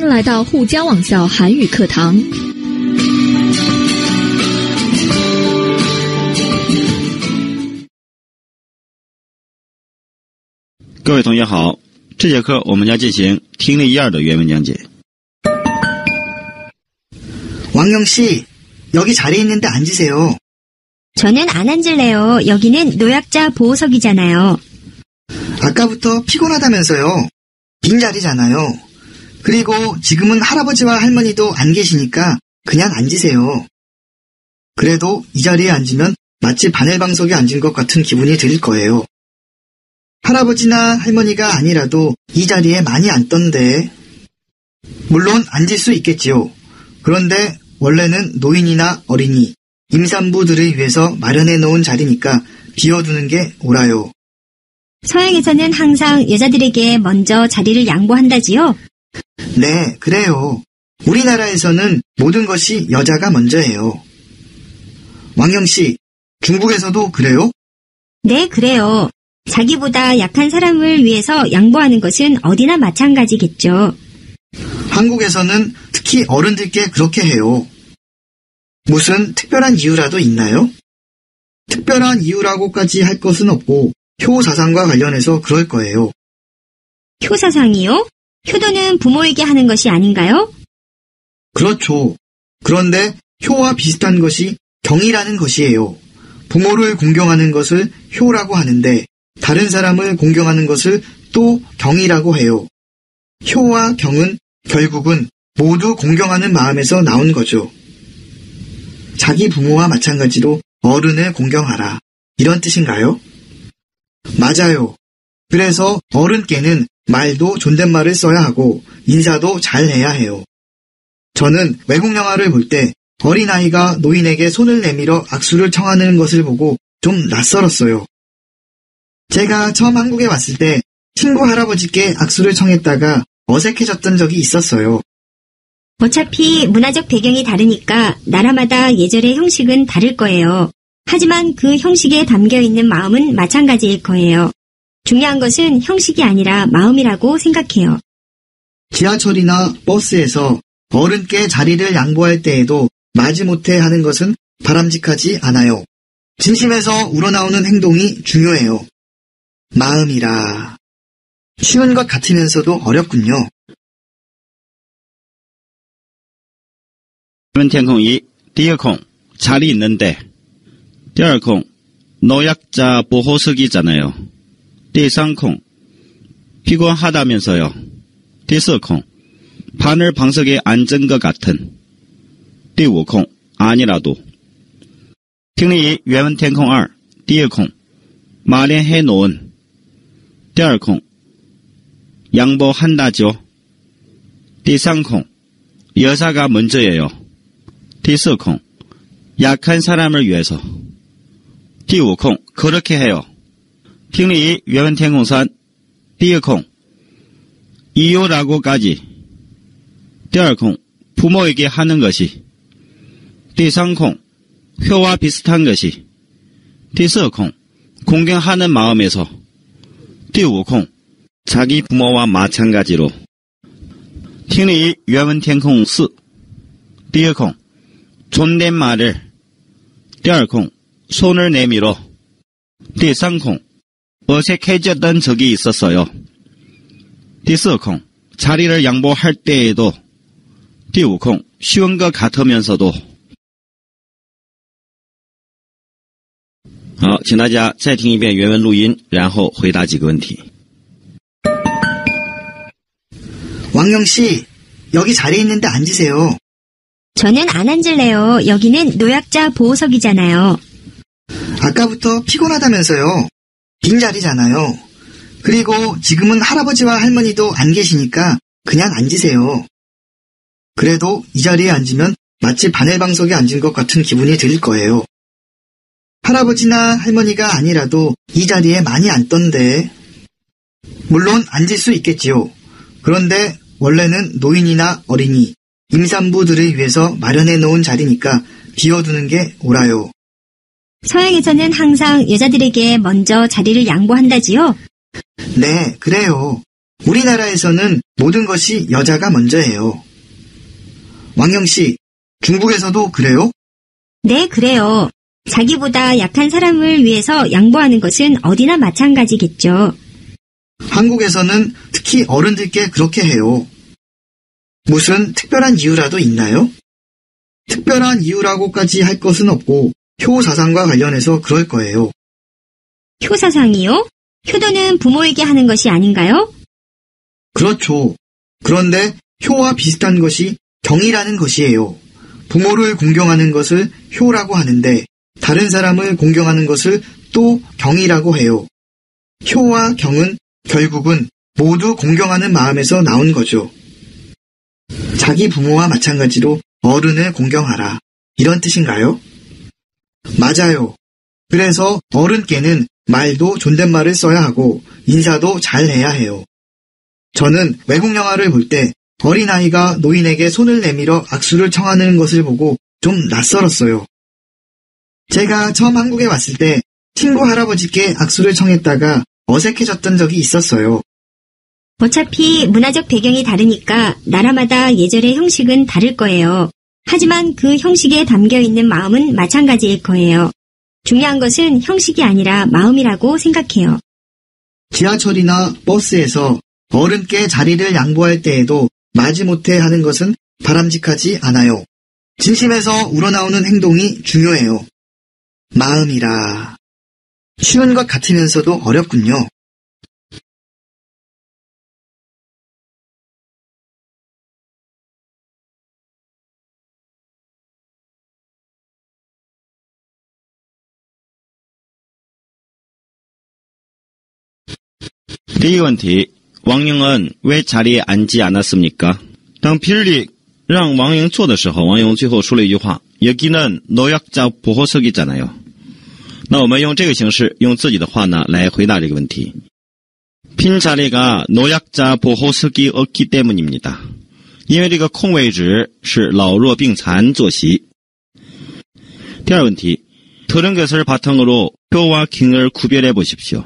迎来到沪江网校韩语课堂。各位同学好，这节课我们将进行听力1、2的原文讲解。 왕영씨, 여기 자리에 있는데 앉으세요. 저는 안 앉을래요. 여기는 노약자 보호석이잖아요. 아까부터 피곤하다면서요. 빈자리잖아요. 그리고 지금은 할아버지와 할머니도 안 계시니까 그냥 앉으세요. 그래도 이 자리에 앉으면 마치 바늘방석에 앉은 것 같은 기분이 들 거예요. 할아버지나 할머니가 아니라도 이 자리에 많이 앉던데. 물론 앉을 수 있겠지요. 그런데 원래는 노인이나 어린이, 임산부들을 위해서 마련해 놓은 자리니까 비워두는 게 옳아요. 서양에서는 항상 여자들에게 먼저 자리를 양보한다지요? 네, 그래요. 우리나라에서는 모든 것이 여자가 먼저예요. 왕영씨, 중국에서도 그래요? 네, 그래요. 자기보다 약한 사람을 위해서 양보하는 것은 어디나 마찬가지겠죠. 한국에서는 특히 어른들께 그렇게 해요. 무슨 특별한 이유라도 있나요? 특별한 이유라고까지 할 것은 없고 효사상과 관련해서 그럴 거예요. 효사상이요? 효도는 부모에게 하는 것이 아닌가요? 그렇죠. 그런데 효와 비슷한 것이 경이라는 것이에요. 부모를 공경하는 것을 효라고 하는데 다른 사람을 공경하는 것을 또 경이라고 해요. 효와 경은 결국은 모두 공경하는 마음에서 나온 거죠. 자기 부모와 마찬가지로 어른을 공경하라. 이런 뜻인가요? 맞아요. 그래서 어른께는 말도 존댓말을 써야 하고 인사도 잘 해야 해요. 저는 외국 영화를 볼 때 어린아이가 노인에게 손을 내밀어 악수를 청하는 것을 보고 좀 낯설었어요. 제가 처음 한국에 왔을 때 친구 할아버지께 악수를 청했다가 어색해졌던 적이 있었어요. 어차피 문화적 배경이 다르니까 나라마다 예절의 형식은 다를 거예요. 하지만 그 형식에 담겨있는 마음은 마찬가지일 거예요. 중요한 것은 형식이 아니라 마음이라고 생각해요. 지하철이나 버스에서 어른께 자리를 양보할 때에도 마지못해 하는 것은 바람직하지 않아요. 진심에서 우러나오는 행동이 중요해요. 마음이라. 쉬운 것 같으면서도 어렵군요. 原文填空1，第一个空 자리 있는데， 第二空 노약자 보호석이잖아요。 第三空 피곤하다면서요。 第四空 바늘방석에 앉은 것 같은。 第五空 아니라도。 听力1原文填空2， 第一空 마련해 놓은。 第二空 양보한다죠。 第三空 여자가 먼저예요。 第四空 약한 사람을 위해서。 第五空 그렇게 해요。 听力1原文填空3， 第一空 이유라고까지。 第二空 부모에게 하는 것이。 第三空 효와 비슷한 것이。 第四空 공경하는 마음에서。 第五空 자기 부모와 마찬가지로。 听力1原文填空4， 第一空 존댓말을。 第二空 손을 내밀어。 第三空 어색해졌던 적이 있었어요。 第四空 자리를 양보할 때에도。 第五空 쉬운 것 같으면서도。 好，请大家再听一遍原文录音，然后回答几个问题。 왕영씨, 여기 자리에 있는데 앉으세요. 저는 안 앉을래요. 여기는 노약자 보호석이잖아요. 아까부터 피곤하다면서요. 빈자리잖아요. 그리고 지금은 할아버지와 할머니도 안 계시니까 그냥 앉으세요. 그래도 이 자리에 앉으면 마치 바늘방석에 앉은 것 같은 기분이 들 거예요. 할아버지나 할머니가 아니라도 이 자리에 많이 앉던데. 물론 앉을 수 있겠지요. 그런데 원래는 노인이나 어린이, 임산부들을 위해서 마련해 놓은 자리니까 비워두는 게 옳아요. 서양에서는 항상 여자들에게 먼저 자리를 양보한다지요? 네, 그래요. 우리나라에서는 모든 것이 여자가 먼저예요. 왕영씨, 중국에서도 그래요? 네, 그래요. 자기보다 약한 사람을 위해서 양보하는 것은 어디나 마찬가지겠죠. 한국에서는 특히 어른들께 그렇게 해요. 무슨 특별한 이유라도 있나요? 특별한 이유라고까지 할 것은 없고 효사상과 관련해서 그럴 거예요. 효사상이요? 효도는 부모에게 하는 것이 아닌가요? 그렇죠. 그런데 효와 비슷한 것이 경이라는 것이에요. 부모를 공경하는 것을 효라고 하는데 다른 사람을 공경하는 것을 또 경이라고 해요. 효와 경은 결국은 모두 공경하는 마음에서 나온 거죠. 자기 부모와 마찬가지로 어른을 공경하라. 이런 뜻인가요? 맞아요. 그래서 어른께는 말도 존댓말을 써야 하고 인사도 잘 해야 해요. 저는 외국 영화를 볼 때 어린아이가 노인에게 손을 내밀어 악수를 청하는 것을 보고 좀 낯설었어요. 제가 처음 한국에 왔을 때 친구 할아버지께 악수를 청했다가 어색해졌던 적이 있었어요. 어차피 문화적 배경이 다르니까 나라마다 예절의 형식은 다를 거예요. 하지만 그 형식에 담겨 있는 마음은 마찬가지일 거예요. 중요한 것은 형식이 아니라 마음이라고 생각해요. 지하철이나 버스에서 어른께 자리를 양보할 때에도 마지못해 하는 것은 바람직하지 않아요. 진심에서 우러나오는 행동이 중요해요. 마음이라. 쉬운 것 같으면서도 어렵군요.第一个问题，王英恩为자리에 앉지 않았습니까？当필리让王英坐的时候，王英最后说了一句话：“여기는 노약자 보호석이잖아요。”那我们用这个形式，用自己的话呢来回答这个问题。빈 자리가 노약자 보호석이 없기 때문입니다。因为这个空位置是老弱病残坐席。第二个问题，들은 것을 바탕으로 효와 킹을 구별해 보십시오。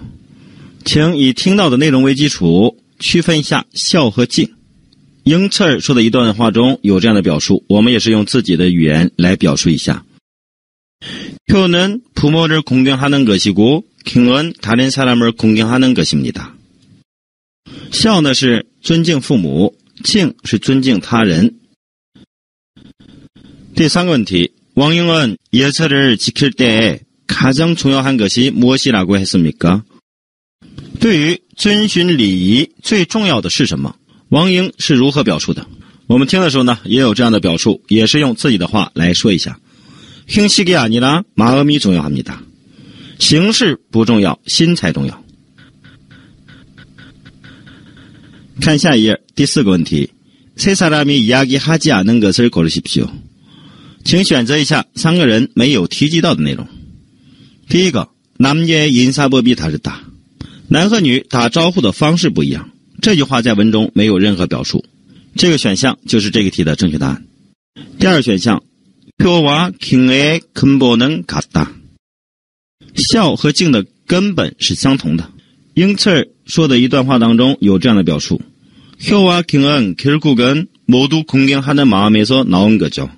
请以听到的内容为基础，区分一下孝和敬。英策说的一段话中有这样的表述，我们也是用自己的语言来表述一下。효는 부모를 공경하는 것이고 킹은 다른 사람을 공경하는 것입니다。孝呢是尊敬父母，敬是尊敬他人。第三个问题，왕영은 예절을 지킬 때 가장 중요한 것이 무엇이라고 했습니까？对于遵循礼仪最重要的是什么？王英是如何表述的？我们听的时候呢也有这样的表述，也是用自己的话来说一下。형식이 아니라 마음이 중요합니다。形式不重要，心才重要。看下一页，第四个问题，세 사람이 이야기하지 않은 것을 고르십시오。请选择一下三个人没有提及到的内容。第一个，남녀의 인사법이 다르다。男和女打招呼的方式不一样，这句话在文中没有任何表述。这个选项就是这个题的正确答案。第二选项，효와 킹의 근본은 같다。孝和敬的根本是相同的。英策说的一段话当中有这样的表述，효와 킹은 결국은 모두 공경하는 마음에서 나온 거죠。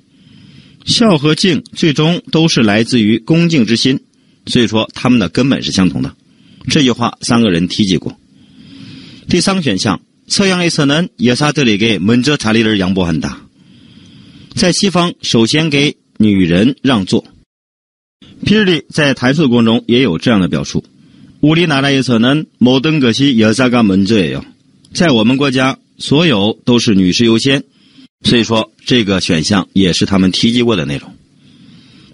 孝和敬最终都是来自于恭敬之心，所以说他们的根本是相同的。这句话三个人提及过。第三个选项，서양에서는 여자들에게 먼저 자리를 양보한다。在西方首先给女人让座。필리在台述的过程中也有这样的表述，우리나라에서는 모든 것이 여자가 먼저예요。在我们国家所有都是女士优先，所以说这个选项也是他们提及过的内容。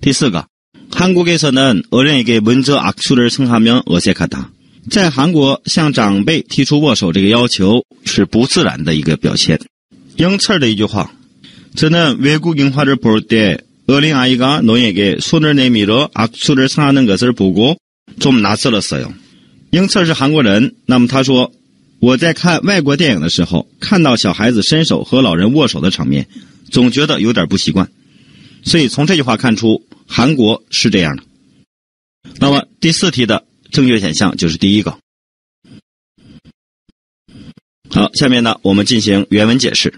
第四个，한국에서는 어른에게 먼저 악수를 청하면 어색하다。在韩国向长辈提出握手这个要求是不自然的一个表现。英策的一句话，저는 외국 영화를 볼 때 어린아이가 노인에게 손을 내밀어 악수를 청하는 것을 보고 좀 낯설었어요。英策是韩国人，那么他说，我在看外国电影的时候，看到小孩子伸手和老人握手的场面，总觉得有点不习惯。所以从这句话看出，韩国是这样的。那么第四题的正确选项就是第一个。好，下面呢我们进行原文解释。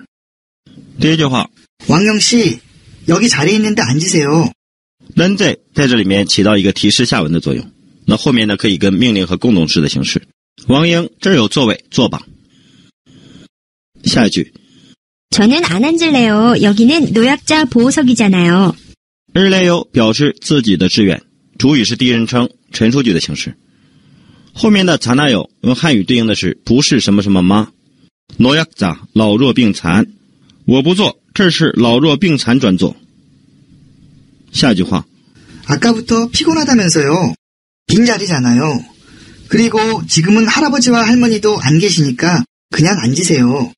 第一句话， 왕영씨, 여기 자리에 있는데 앉으세요. 人在这里面起到一个提示下文的作用，那后面呢可以跟命令和共动式的形式。王英，这儿有座位，坐吧。下一句， 저는 안 앉을래요. 여기는 노약자 보호석이잖아요. 을래요表示自己的志愿，主语是第一人称陈述句的形式。后面的자나요用汉语对应的是不是什么什么吗？노약자老弱病残，我不做，这是老弱病残专做。下一句话， 아까부터 피곤하다면서요. 빈자리잖아요. 그리고 지금은 할아버지와 할머니도 안 계시니까 그냥 앉으세요.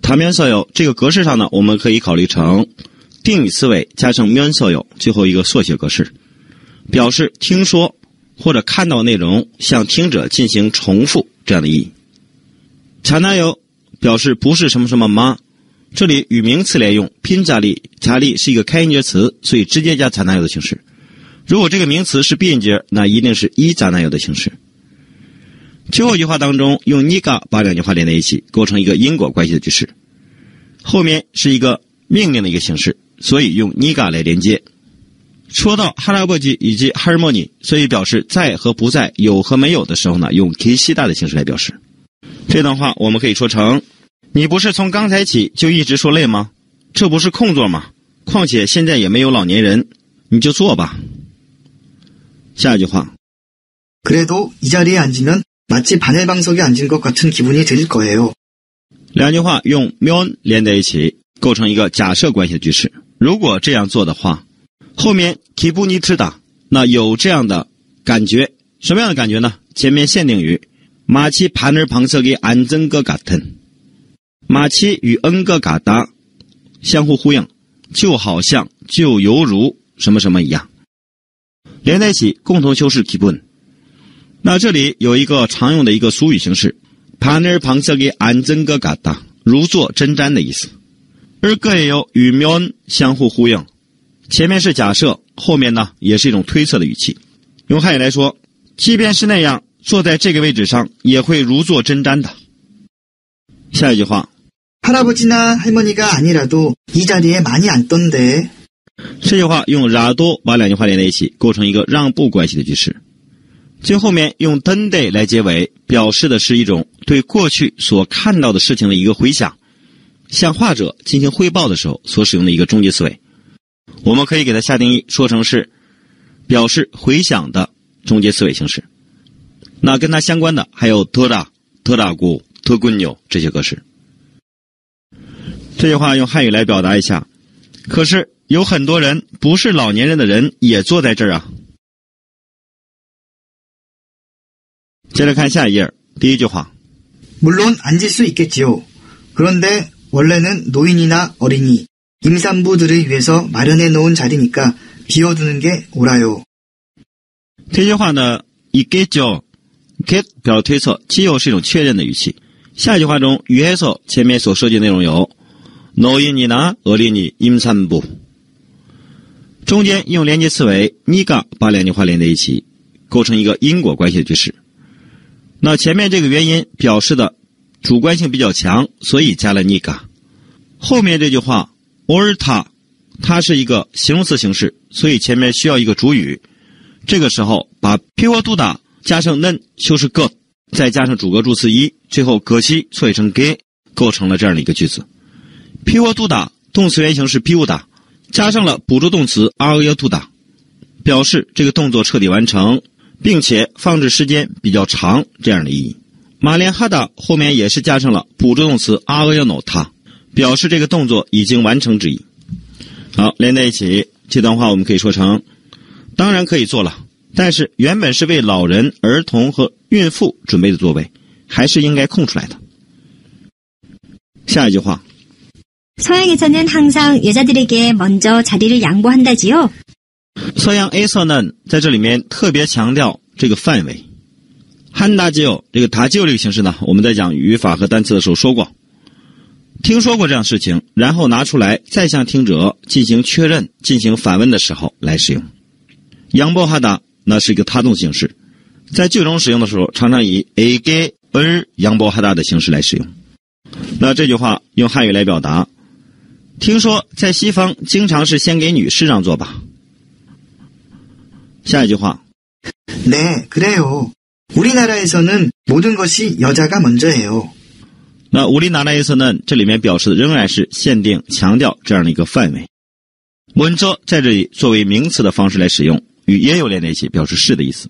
다면서요这个格式上呢，我们可以考虑成定语词尾加上면서요最后一个缩写格式，表示听说或者看到内容向听者进行重复这样的意义。자나요表示不是什么什么吗？这里与名词连用，빈자리是一个开音节词，所以直接加자나요的形式。如果这个名词是闭音节，那一定是이자나요的形式。最后一句话当中用니가把两句话连在一起，构成一个因果关系的句式，后面是一个命令的一个形式，所以用니가来连接。说到할아버지以及할머니，所以表示在和不在，有和没有的时候呢，用계시다的形式来表示。这段话我们可以说成，你不是从刚才起就一直说累吗？这不是空座吗？况且现在也没有老年人，你就坐吧。下一句话， 그래도 이 자리에 앉으면 마치 바늘방석에 앉은 것 같은 기분이 들 거예요. 两句话用면连在一起，构成一个假设关系的句式。如果这样做的话，后面기분이 들다，那有这样的感觉，什么样的感觉呢？前面限定语마치 바늘방석에 앉은 것 같은，마치与恩个嘎达相互呼应，就好像就犹如什么什么一样，连在一起共同修饰기분。那这里有一个常用的一个俗语形式，바늘방석에 앉은 것 같다，如坐针毡的意思。而거예요与면相互呼应，前面是假设，后面呢也是一种推测的语气。用汉语来说，即便是那样，坐在这个位置上也会如坐针毡的。下一句话， 할아버지나 할머니가 아니라도 이 자리에 많이 앉던데。 这句话用라도把两句话连在一起，构成一个让步关系的句式。最后面用던데来结尾，表示的是一种对过去所看到的事情的一个回想，向画者进行汇报的时候所使用的一个终结词尾。我们可以给它下定义，说成是表示回想的终结词尾形式。那跟它相关的还有더라고 더군요这些格式。这句话用汉语来表达一下，可是有很多人不是老年人的人也坐在这儿啊。接着看下一页，第一句话， 물론 앉을 수 있겠지요. 그런데 원래는 노인이나 어린이, 임산부들을 위해서 마련해 놓은 자리니까 비워두는 게 옳아요. 这句话呢 있겠죠 get 表示推测，既有是一种确认的语气。下一句话中위해서前面所涉及的内容有 노인이나 어린이, 임산부， 中间用连接词尾니가把两句话连在一起，构成一个因果关系的句式。那前面这个原因表示的主观性比较强，所以加了니가。后面这句话 옳다， 它是一个形容词形式，所以前面需要一个主语。这个时候把피워두다加上는修饰个，再加上主格助词一，最后것이错写成게，构成了这样的一个句子。피워두다动词原形是피우다，加上了补助动词아어두다，表示这个动作彻底完成，并且放置时间比较长这样的意义。말렌하다后面也是加上了补助动词아어놓다，表示这个动作已经完成之意。好，连在一起，这段话我们可以说成，当然可以做了，但是原本是为老人、儿童和孕妇准备的座位，还是应该空出来的。下一句话， 서양에서는 항상 여자들에게 먼저 자리를 양보한다지요? 서양에서는在这里面特别强调这个范围。한다지요这个다지요这个形式呢，我们在讲语法和单词的时候说过，听说过这样事情，然后拿出来再向听者进行确认、进行反问的时候来使用。양보하다那是一个他动形式，在句中使用的时候，常常以에게 을 양보하다的形式来使用。那这句话用汉语来表达，听说在西方经常是先给女士让座吧。下一句话， 네, 그래요. 우리나라에서는 모든 것이 여자가 먼저 해요. 那우리나라에서는这里面表示的仍然是限定强调这样的一个范围。먼저在这里作为名词的方式来使用，与也有连在一起，表示是的意思。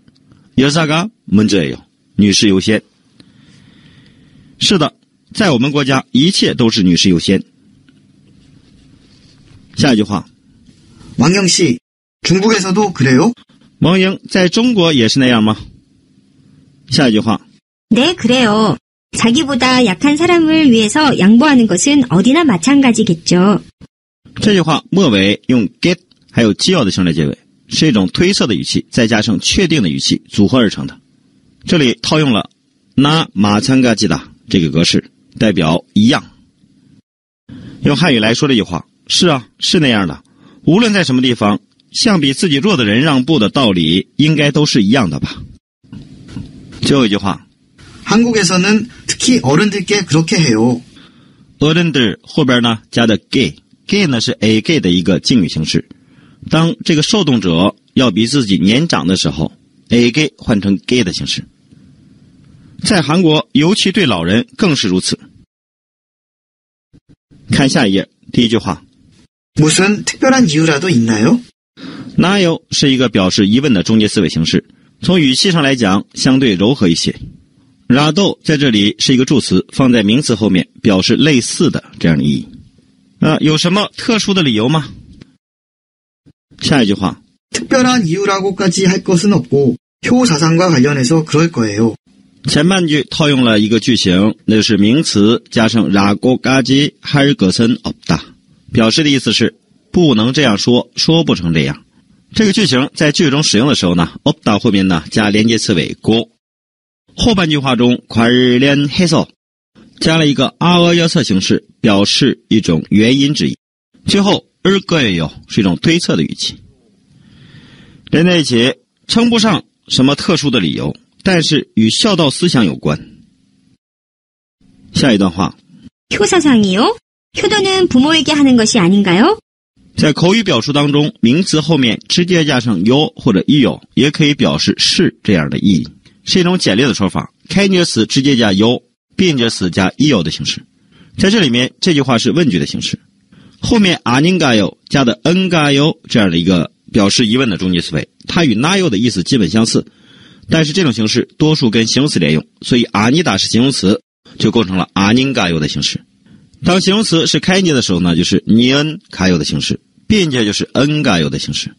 여자가 먼저예요，女士优先。是的，在我们国家一切都是女士优先。下一句话， 왕영씨, 중국에서도 그래요? 王英，在中国也是那样吗？下一句话， 네, 그래요. 자기보다 약한 사람을 위해서 양보하는 것은 어디나 마찬가지겠죠. 这句话末尾用 get 还有基要的形来结尾，是一种推测的语气，再加上确定的语气组合而成的。这里套用了나 마찬가지다这个格式，代表一样。用汉语来说这句话，是啊，是那样的。无论在什么地方，向比自己弱的人让步的道理应该都是一样的吧。最后一句话， 한국에서는 특히 어른들께 그렇게 해요. 어른들后边呢加的 gay 呢是 a gay 的一个敬语形式。当这个受动者要比自己年长的时候， a gay 换成 gay 的形式。在韩国尤其对老人更是如此。看下一页，第一句话， 무슨 특별한 이유라도 있나요? 나요是一个表示疑问的中介词尾形式，从语气上来讲相对柔和一些。라도在这里是一个助词，放在名词后面表示类似的这样的意义。有什么特殊的理由吗？下一句话， 특별한 이유라고까지 할 것은 없고 효 사상과 관련해서 그럴 거예요. 前半句套用了一个句型，那就是名词加上라고까지 할 것은 없다，表示的意思是不能这样说，说不成这样。这个句型在句中使用的时候呢， 없다 后面呢加连接词尾고。后半句话中관련해서加了一个아어여서形式，表示一种原因之意。最后을거예요是一种推测的语气。连在一起，称不上什么特殊的理由，但是与孝道思想有关。下一段话， 효사상이요? 효도는 부모에게 하는 것이 아닌가요? 在口语表述当中，名词后面直接加上요或者이요，也可以表示是这样的意义，是一种简略的说法。开介词直接加요，变介词加이요的形式。在这里面，这句话是问句的形式，后面아닌가요加的은가요这样的一个表示疑问的中介词尾，它与나요的意思基本相似，但是这种形式多数跟形容词连用，所以아니다是形容词，就构成了아닌가요的形式。当形容词是开介的时候呢，就是니은가요的形式，变介就是은가요的形式。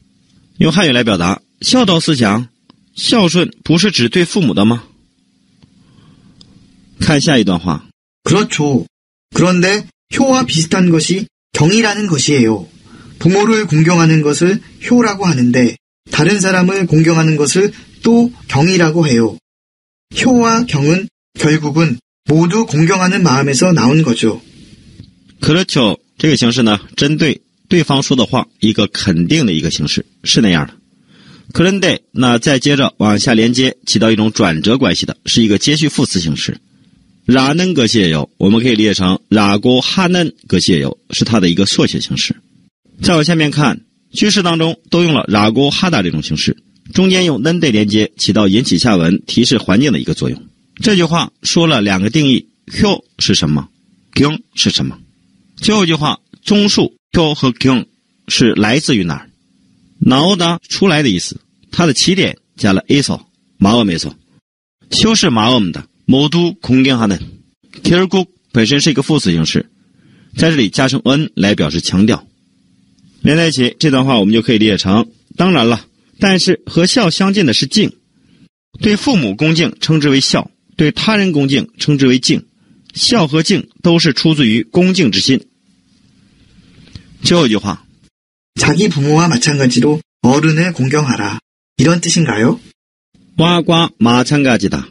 用汉语来表达，孝道思想，孝顺不是只对父母的吗？看下一段话， 그렇죠. 그런데 효와 비슷한 것이 경이라는 것이에요. 부모를 공경하는 것을 효라고 하는데 다른 사람을 공경하는 것을 또 경이라고 해요. 효와 경은 결국은 모두 공경하는 마음에서 나온 거죠. 그렇죠. 这个形式呢，针对对方说的话一个肯定的一个形式，是那样的。그런데那再接着往下连接，起到一种转折关系的，是一个接续副词形式。라는 것이에요，我们可以理解成라고 하는 것이에요，是它的一个缩写形式。再往下面看，句式当中都用了라고 하다这种形式，中间用는 대连接，起到引起下文提示环境的一个作用。这句话说了两个定义，효是什么，경是什么。最后一句话，中数효和경是来自于哪儿？나오다出来的意思，它的起点加了에서 마음에서，修饰마음的모두 공경하는 결국本身是一个副词形式，在这里加上은来表示强调。连在一起，这段话我们就可以理解成，当然了，但是和孝相近的是敬，对父母恭敬称之为孝，对他人恭敬称之为敬，孝和敬都是出自于恭敬之心。最后一句话， 자기 부모와 마찬가지로 어른을 공경하라. 이런 뜻인가요? 와과 마찬가지다。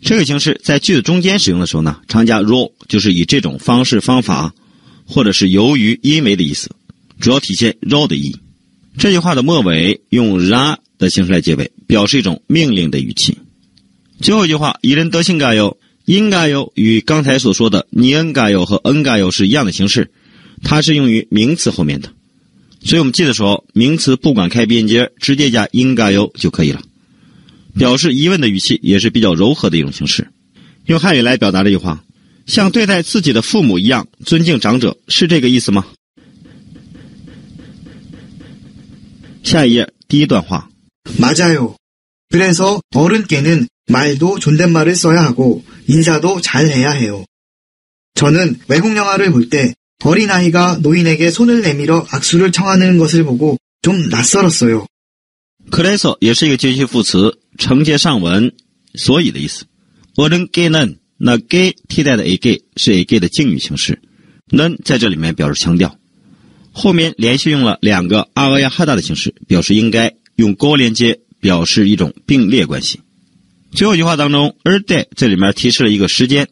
这个形式在句子中间使用的时候呢，常加 로， 就是以这种方式方法，或者是由于因为的意思，主要体现 로的意义。这句话的末尾用 라的形式来结尾，表示一种命令的语气。最后一句话，이런 뜻인가요？ 인가요与刚才所说的니은가요和恩가요是一样的形式，它是用于名词后面的。所以我们记得说，名词不管开闭音节，直接加인가요就可以了。表示疑问的语气也是比较柔和的一种形式。用汉语来表达这句话，像对待自己的父母一样尊敬长者，是这个意思吗？下一页第一段话。 맞아요. 그래서 어른께는 말도 존댓말을 써야 하고 인사도 잘 해야 해요. 저는 외국 영화를 볼 때 어린아이가 노인에게 손을 내밀어 악수를 청하는 것을 보고 좀 낯설었어요. 그래서 也是一个接续副词，承接上文，所以的意思。어른께는那给替代的 에게是 에게的敬语形式，는在这里面表示强调。后面连续用了两个아가야 하다的形式，表示应该，用勾连接表示一种并列关系。最后一句话当中，때这里面提示了一个时间，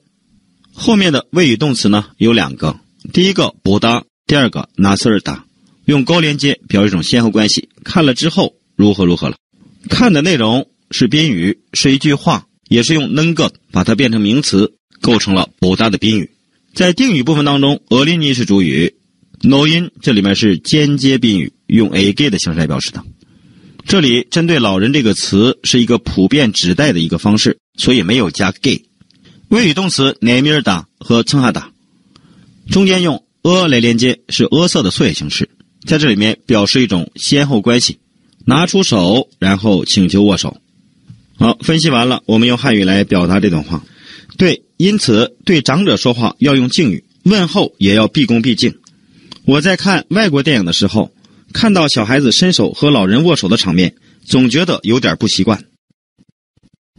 后面的谓语动词呢有两个，第一个보다，第二个낯설다，用勾连接表示一种先后关系，看了之后如何如何了。看的内容是宾语，是一句话，也是用能够把它变成名词，构成了보다的宾语。在定语部分当中，어린이是主语，노인这里面是间接宾语，用 에게的形式来表示的。这里针对老人这个词是一个普遍指代的一个方式，所以没有加 게。谓语动词내밀다和청하다，中间用来连接，是色的缩写形式，在这里面表示一种先后关系，拿出手然后请求握手。好，分析完了，我们用汉语来表达这段话。对，因此对长者说话要用敬语，问候也要毕恭毕敬。我在看外国电影的时候，看到小孩子伸手和老人握手的场面，总觉得有点不习惯。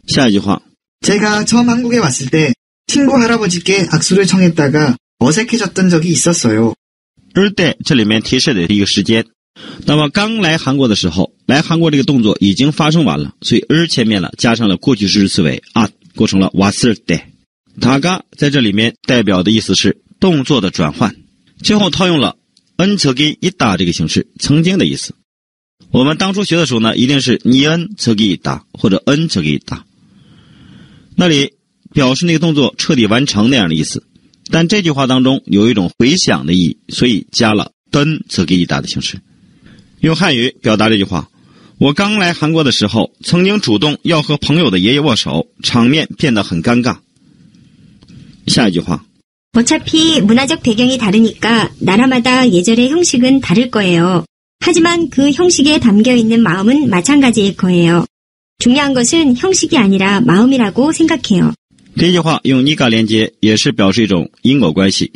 下一句话。 제가 처음 한국에 왔을 때 친구 할아버지께 악수를 청했다가 어색해졌던 적이 있었어요. 때这里面提示的一个时间。那么刚来韩国的时候，来韩国这个动作已经发生完了，所以前面了加上了过去时词尾构成了왔을 때。다가在这里面代表的意思是动作的转换，最后套用了적이 있다这个形式，曾经的意思。我们当初学的时候呢，一定是적이 있다或者적이 있다，那里表示那个动作彻底完成那样的意思，但这句话当中有一种回响的意义，所以加了적이 있다的形式。用汉语表达这句话，我刚来韩国的时候曾经主动要和朋友的爷爷握手，场面变得很尴尬。下一句话。 어차피 문화적 배경이 다르니까 나라마다 예절의 형식은 다를 거예요. 하지만 그 형식에 담겨있는 마음은 마찬가지일 거예요. 중요한 것은 형식이 아니라 마음이라고 생각해요. 这句话用니가连接也是表示一种因果关系，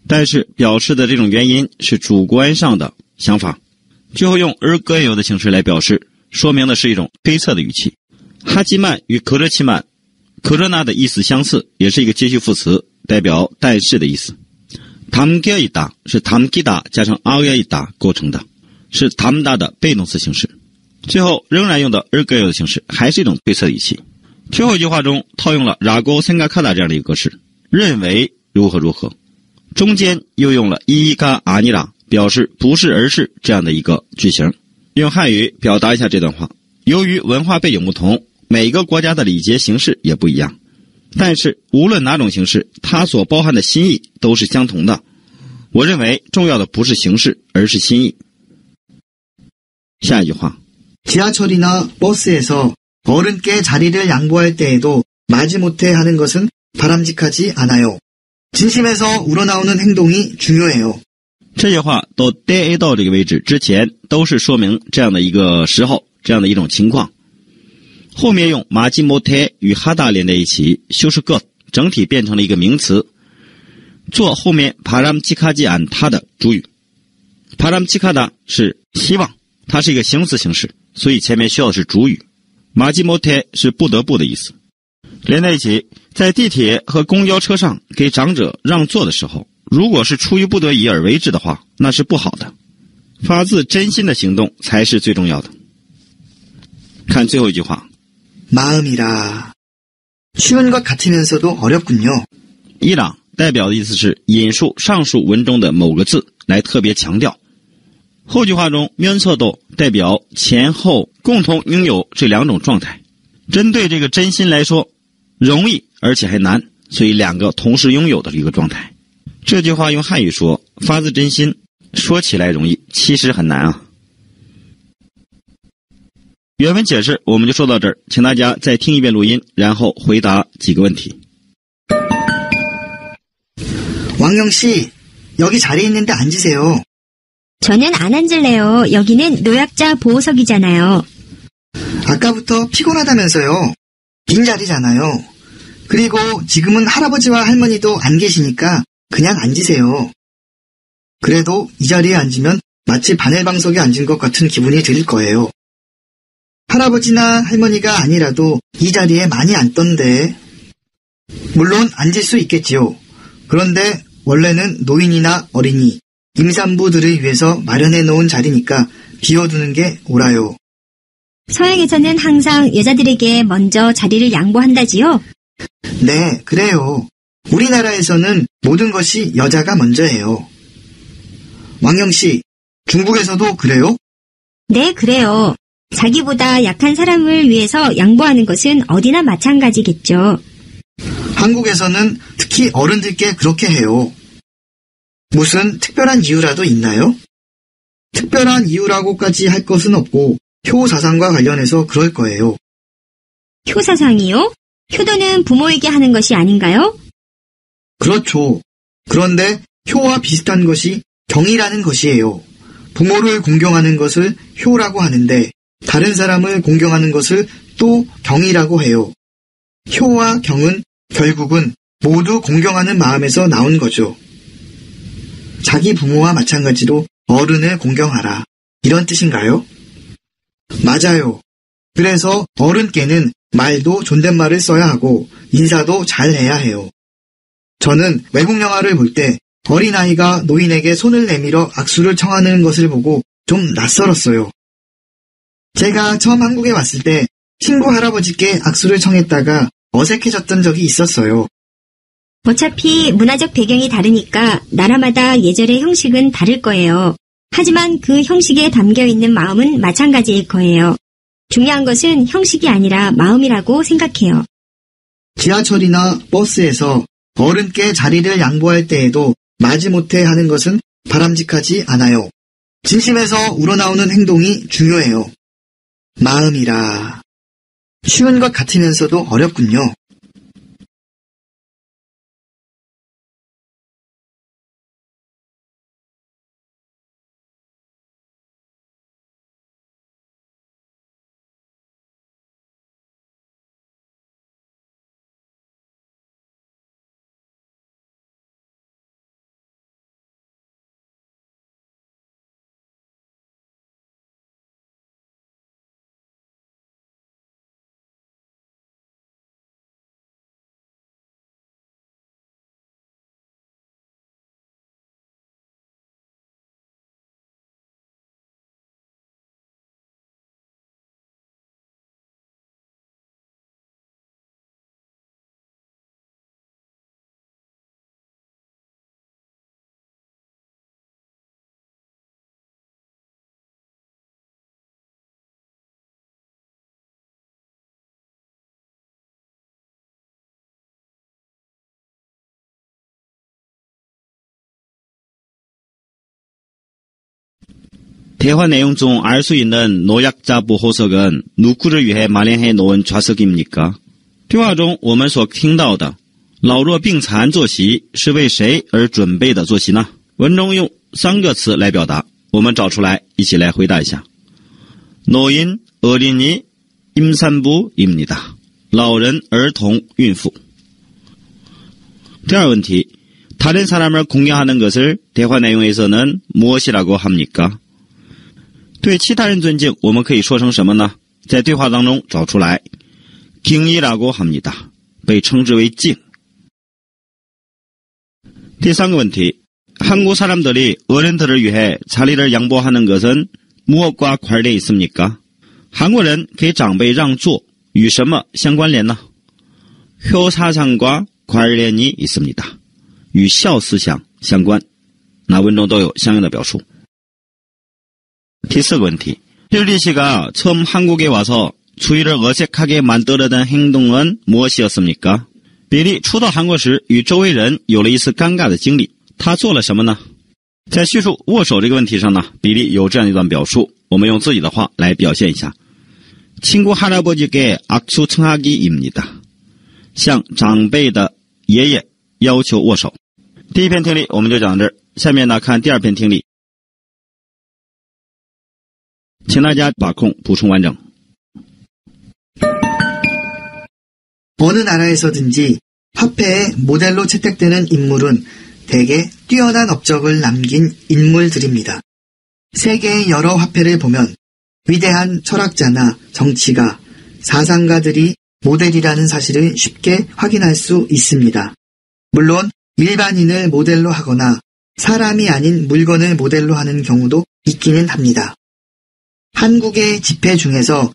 但是表示的这种原因是主观上的想法。最后用거예요的形式来表示，说明的是一种推测的语气。하지만与그렇지만 그러나的意思相似，也是一个接续副词，代表但是的意思。담겨있다是담기다加上아가있다构成的，是담다的被动词形式。最后仍然用的거예요的形式，还是一种推测的语气。最后一句话中套用了라고 생각하다这样的一个格式，认为如何如何。中间又用了이가 아니라表示不是而是这样的一个句型。用汉语表达一下这段话。由于文化背景不同，每个国家的礼节形式也不一样，但是无论哪种形式，它所包含的心意都是相同的。我认为重要的不是形式，而是心意。下一句话。 지하철이나 버스에서 어른께 자리를 양보할 때에도 마지못해 하는 것은 바람직하지 않아요. 진심에서 우러나오는 행동이 중요해요. 这些话都때에到这个位置之前都是说明这样的一个时候，这样的一种情况。后面用마지못해与하다连在一起，修饰것，整体变成了一个名词，做后面바람직하지 않다的主语。바람직하다是希望，它是一个形容词形式，所以前面需要的是主语。마지못해是不得不的意思。连在一起，在地铁和公交车上给长者让座的时候，如果是出于不得已而为之的话，那是不好的。发自真心的行动才是最重要的。看最后一句话。 마음이라. 쉬운 것 같으면서도 어렵군요. 이라代表的意思是引述上述文中的某个字来特别强调。后句话中면서도代表前后共同拥有这两种状态。针对这个真心来说，容易而且还难，所以两个同时拥有的一个状态。这句话用汉语说，发自真心，说起来容易，其实很难啊。原文解释我们就说到这儿，请大家再听一遍录音，然后回答几个问题。 왕영씨, 여기 자리에 있는데 앉으세요. 저는 안 앉을래요. 여기는 노약자 보호석이잖아요. 아까부터 피곤하다면서요. 빈 자리잖아요. 그리고 지금은 할아버지와 할머니도 안 계시니까 그냥 앉으세요. 그래도 이 자리에 앉으면 마치 바늘방석에 앉은 것 같은 기분이 들 거예요. 할아버지나 할머니가 아니라도 이 자리에 많이 앉던데. 물론 앉을 수 있겠지요. 그런데 원래는 노인이나 어린이, 임산부들을 위해서 마련해 놓은 자리니까 비워두는 게 옳아요. 서양에서는 항상 여자들에게 먼저 자리를 양보한다지요? 네, 그래요. 우리나라에서는 모든 것이 여자가 먼저예요. 왕영씨, 중국에서도 그래요? 네, 그래요. 자기보다 약한 사람을 위해서 양보하는 것은 어디나 마찬가지겠죠. 한국에서는 특히 어른들께 그렇게 해요. 무슨 특별한 이유라도 있나요? 특별한 이유라고까지 할 것은 없고 효사상과 관련해서 그럴 거예요. 효사상이요? 효도는 부모에게 하는 것이 아닌가요? 그렇죠. 그런데 효와 비슷한 것이 경이라는 것이에요. 부모를 공경하는 것을 효라고 하는데 다른 사람을 공경하는 것을 또 경이라고 해요. 효와 경은 결국은 모두 공경하는 마음에서 나온 거죠. 자기 부모와 마찬가지로 어른을 공경하라. 이런 뜻인가요? 맞아요. 그래서 어른께는 말도 존댓말을 써야 하고 인사도 잘해야 해요. 저는 외국 영화를 볼 때 어린아이가 노인에게 손을 내밀어 악수를 청하는 것을 보고 좀 낯설었어요. 제가 처음 한국에 왔을 때 친구 할아버지께 악수를 청했다가 어색해졌던 적이 있었어요. 어차피 문화적 배경이 다르니까 나라마다 예절의 형식은 다를 거예요. 하지만 그 형식에 담겨있는 마음은 마찬가지일 거예요. 중요한 것은 형식이 아니라 마음이라고 생각해요. 지하철이나 버스에서 어른께 자리를 양보할 때에도 마지못해 하는 것은 바람직하지 않아요. 진심에서 우러나오는 행동이 중요해요. 마음이라. 쉬운 것 같으면서도 어렵군요. 대화 내용 중 알 수 있는 노약자 보호석은 누구를 위해 마련해 놓은 좌석입니까? 对话中我们所听到的老弱病残坐席是为谁而准备的坐席呢？文中用3个词来表达，我们找出来一起来回答一下。 노인, 어린이, 임산부입니다. 老人、儿童、孕妇。 第二问题， 다른 사람을 공경하는 것을 대화 내용에서는 무엇이라고 합니까? 对其他人尊敬我们可以说成什么呢？在对话当中找出来。 敬이라고 합니다. 被称之为敬。 第三个问题， 한국 사람들이 어른들을 위해 자리를 양보하는 것은 무엇과 관련이 있습니까? 韩国人给长辈让座与什么相关联呢？ 효사상과 관련이 있습니다. 与孝思想相关。那文中都有相应的表述。 第四个问题， 힐리 씨가 처음 한국에 와서 주위를 어색하게 만들어낸 행동은 무엇이었습니까? 比利初到韩国时与周围人有了一次尴尬的经历，他做了什么呢？在叙述握手这个问题上呢，比利有这样一段表述，我们用自己的话来表现一下。친구 할아버지께 악수 청하기입니다. 向长辈的爷爷要求握手。第一篇听力我们就讲到这儿，下面呢看第二篇听力，请大家把控补充完整。 어느 나라에서든지 화폐의 모델로 채택되는 인물은 대개 뛰어난 업적을 남긴 인물들입니다. 세계의 여러 화폐를 보면 위대한 철학자나 정치가, 사상가들이 모델이라는 사실을 쉽게 확인할 수 있습니다. 물론 일반인을 모델로 하거나 사람이 아닌 물건을 모델로 하는 경우도 있기는 합니다. 한국의 지폐 중에서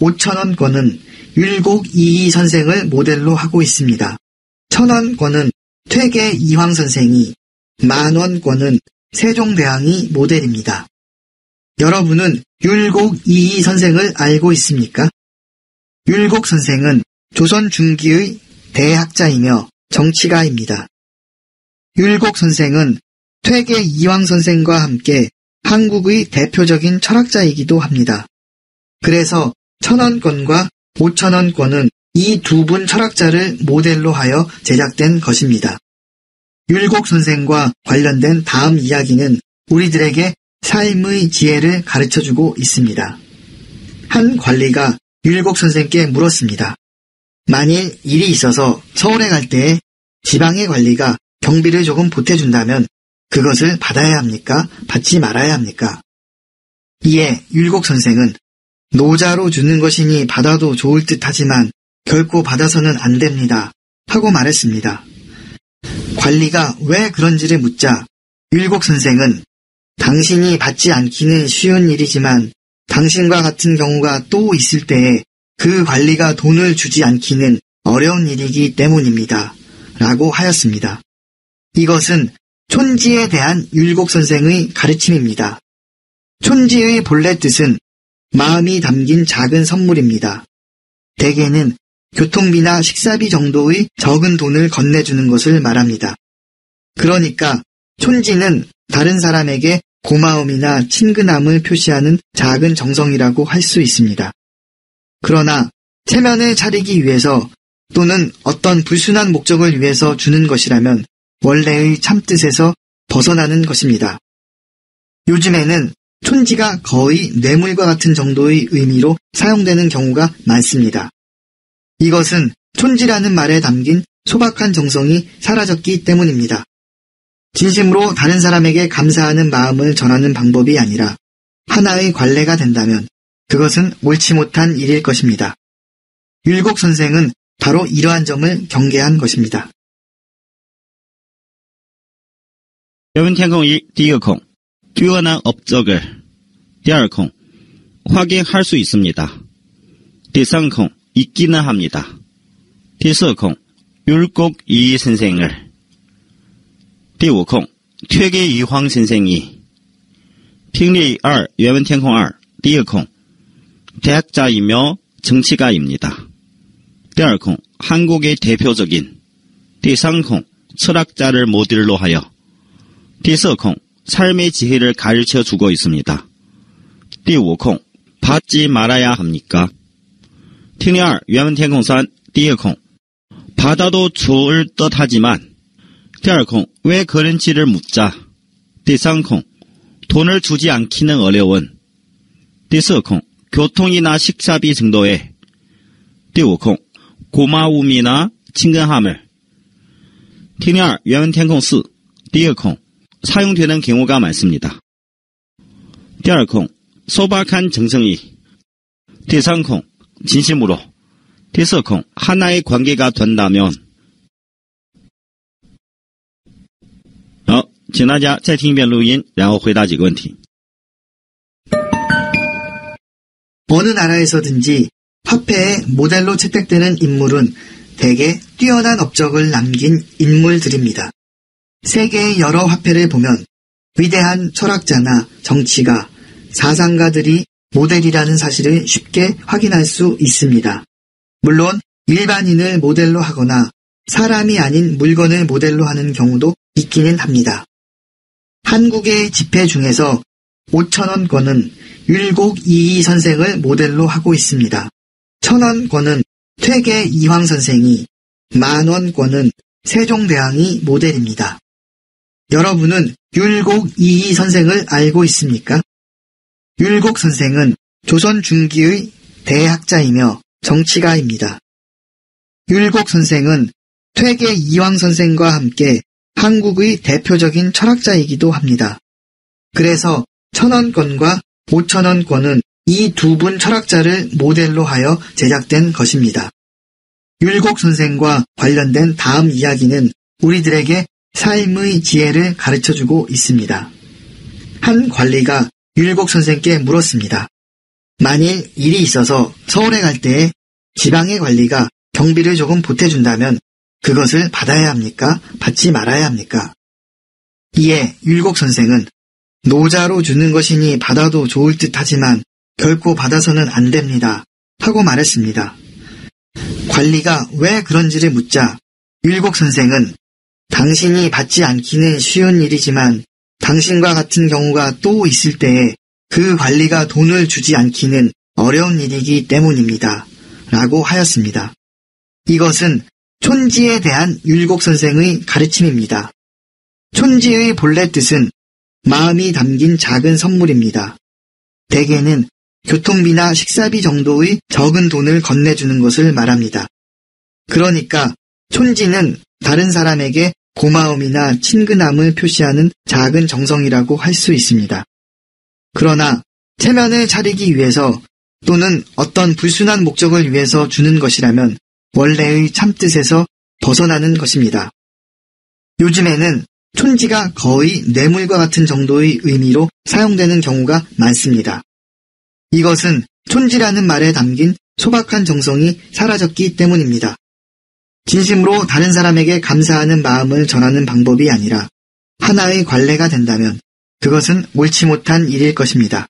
5,000원권은 율곡 이이 선생을 모델로 하고 있습니다. 1,000원권은 퇴계 이황 선생이, 10,000원권은 세종대왕이 모델입니다. 여러분은 율곡 이이 선생을 알고 있습니까? 율곡 선생은 조선 중기의 대학자이며 정치가입니다. 율곡 선생은 퇴계 이황 선생과 함께 한국의 대표적인 철학자이기도 합니다. 그래서 1,000원권과 5,000원권은 이 두 분 철학자를 모델로 하여 제작된 것입니다. 율곡 선생과 관련된 다음 이야기는 우리들에게 삶의 지혜를 가르쳐주고 있습니다. 한 관리가 율곡 선생께 물었습니다. 만일 일이 있어서 서울에 갈 때에 지방의 관리가 경비를 조금 보태준다면 그것을 받아야 합니까? 받지 말아야 합니까? 이에 율곡 선생은 노자로 주는 것이니 받아도 좋을 듯 하지만 결코 받아서는 안 됩니다. 하고 말했습니다. 관리가 왜 그런지를 묻자 율곡 선생은 당신이 받지 않기는 쉬운 일이지만 당신과 같은 경우가 또 있을 때에 그 관리가 돈을 주지 않기는 어려운 일이기 때문입니다. 라고 하였습니다. 이것은 촌지에 대한 율곡 선생의 가르침입니다. 촌지의 본래 뜻은 마음이 담긴 작은 선물입니다. 대개는 교통비나 식사비 정도의 적은 돈을 건네주는 것을 말합니다. 그러니까 촌지는 다른 사람에게 고마움이나 친근함을 표시하는 작은 정성이라고 할 수 있습니다. 그러나 체면을 차리기 위해서 또는 어떤 불순한 목적을 위해서 주는 것이라면 원래의 참뜻에서 벗어나는 것입니다. 요즘에는 촌지가 거의 뇌물과 같은 정도의 의미로 사용되는 경우가 많습니다. 이것은 촌지라는 말에 담긴 소박한 정성이 사라졌기 때문입니다. 진심으로 다른 사람에게 감사하는 마음을 전하는 방법이 아니라 하나의 관례가 된다면 그것은 옳지 못한 일일 것입니다. 율곡 선생은 바로 이러한 점을 경계한 것입니다. 原文填空1，第一个空 뛰어난 업적을 第二空 확인할 수 있습니다. 第三空 있기는 합니다. 第四空 율곡 이이 선생을 第五空 퇴계 이황 선생이 听力2原文填空2第一个空 대학자이며 정치가입니다. 第二空 한국의 대표적인 第三空 철학자를 모델로 하여 第四空 삶의 지혜를 가르쳐 주고 있습니다. 第五空 받지 말아야 합니까? 听力2原文填空3第一个空 받아도 좋을 듯 하지만 第二空 왜 그런지를 묻자 第三空 돈을 주지 않기는 어려운 第四空 교통이나 식사비 정도에 第五空 고마움이나 친근함을 听力2原文填空4第一个空 사용되는 경우가 많습니다. 第二空 소박한 정성이 第三空 진심으로 第四空 하나의 관계가 된다면 好，请大家再听一遍录音，然后回答几个问题。 어느 나라에서든지 화폐의 모델로 채택되는 인물은 대개 뛰어난 업적을 남긴 인물들입니다. 세계의 여러 화폐를 보면 위대한 철학자나 정치가, 사상가들이 모델이라는 사실을 쉽게 확인할 수 있습니다. 물론 일반인을 모델로 하거나 사람이 아닌 물건을 모델로 하는 경우도 있기는 합니다. 한국의 지폐 중에서 5,000원권은 율곡 이이 선생을 모델로 하고 있습니다. 1,000원권은 퇴계 이황 선생이, 10,000원권은 세종대왕이 모델입니다. 여러분은 율곡 이이 선생을 알고 있습니까? 율곡 선생은 조선 중기의 대학자이며 정치가입니다. 율곡 선생은 퇴계 이황 선생과 함께 한국의 대표적인 철학자이기도 합니다. 그래서 1,000원권과 5,000원권은 이 두 분 철학자를 모델로 하여 제작된 것입니다. 율곡 선생과 관련된 다음 이야기는 우리들에게 삶의 지혜를 가르쳐주고 있습니다. 한 관리가 율곡 선생께 물었습니다. 만일 일이 있어서 서울에 갈 때에 지방의 관리가 경비를 조금 보태준다면 그것을 받아야 합니까? 받지 말아야 합니까? 이에 율곡 선생은 노자로 주는 것이니 받아도 좋을 듯 하지만 결코 받아서는 안 됩니다. 하고 말했습니다. 관리가 왜 그런지를 묻자 율곡 선생은 당신이 받지 않기는 쉬운 일이지만 당신과 같은 경우가 또 있을 때에 그 관리가 돈을 주지 않기는 어려운 일이기 때문입니다. 라고 하였습니다. 이것은 촌지에 대한 율곡 선생의 가르침입니다. 촌지의 본래 뜻은 마음이 담긴 작은 선물입니다. 대개는 교통비나 식사비 정도의 적은 돈을 건네주는 것을 말합니다. 그러니까 촌지는 다른 사람에게 고마움이나 친근함을 표시하는 작은 정성이라고 할 수 있습니다. 그러나 체면을 차리기 위해서 또는 어떤 불순한 목적을 위해서 주는 것이라면 원래의 참뜻에서 벗어나는 것입니다. 요즘에는 촌지가 거의 뇌물과 같은 정도의 의미로 사용되는 경우가 많습니다. 이것은 촌지라는 말에 담긴 소박한 정성이 사라졌기 때문입니다. 진심으로 다른 사람에게 감사하는 마음을 전하는 방법이 아니라 하나의 관례가 된다면 그것은 옳지 못한 일일 것입니다.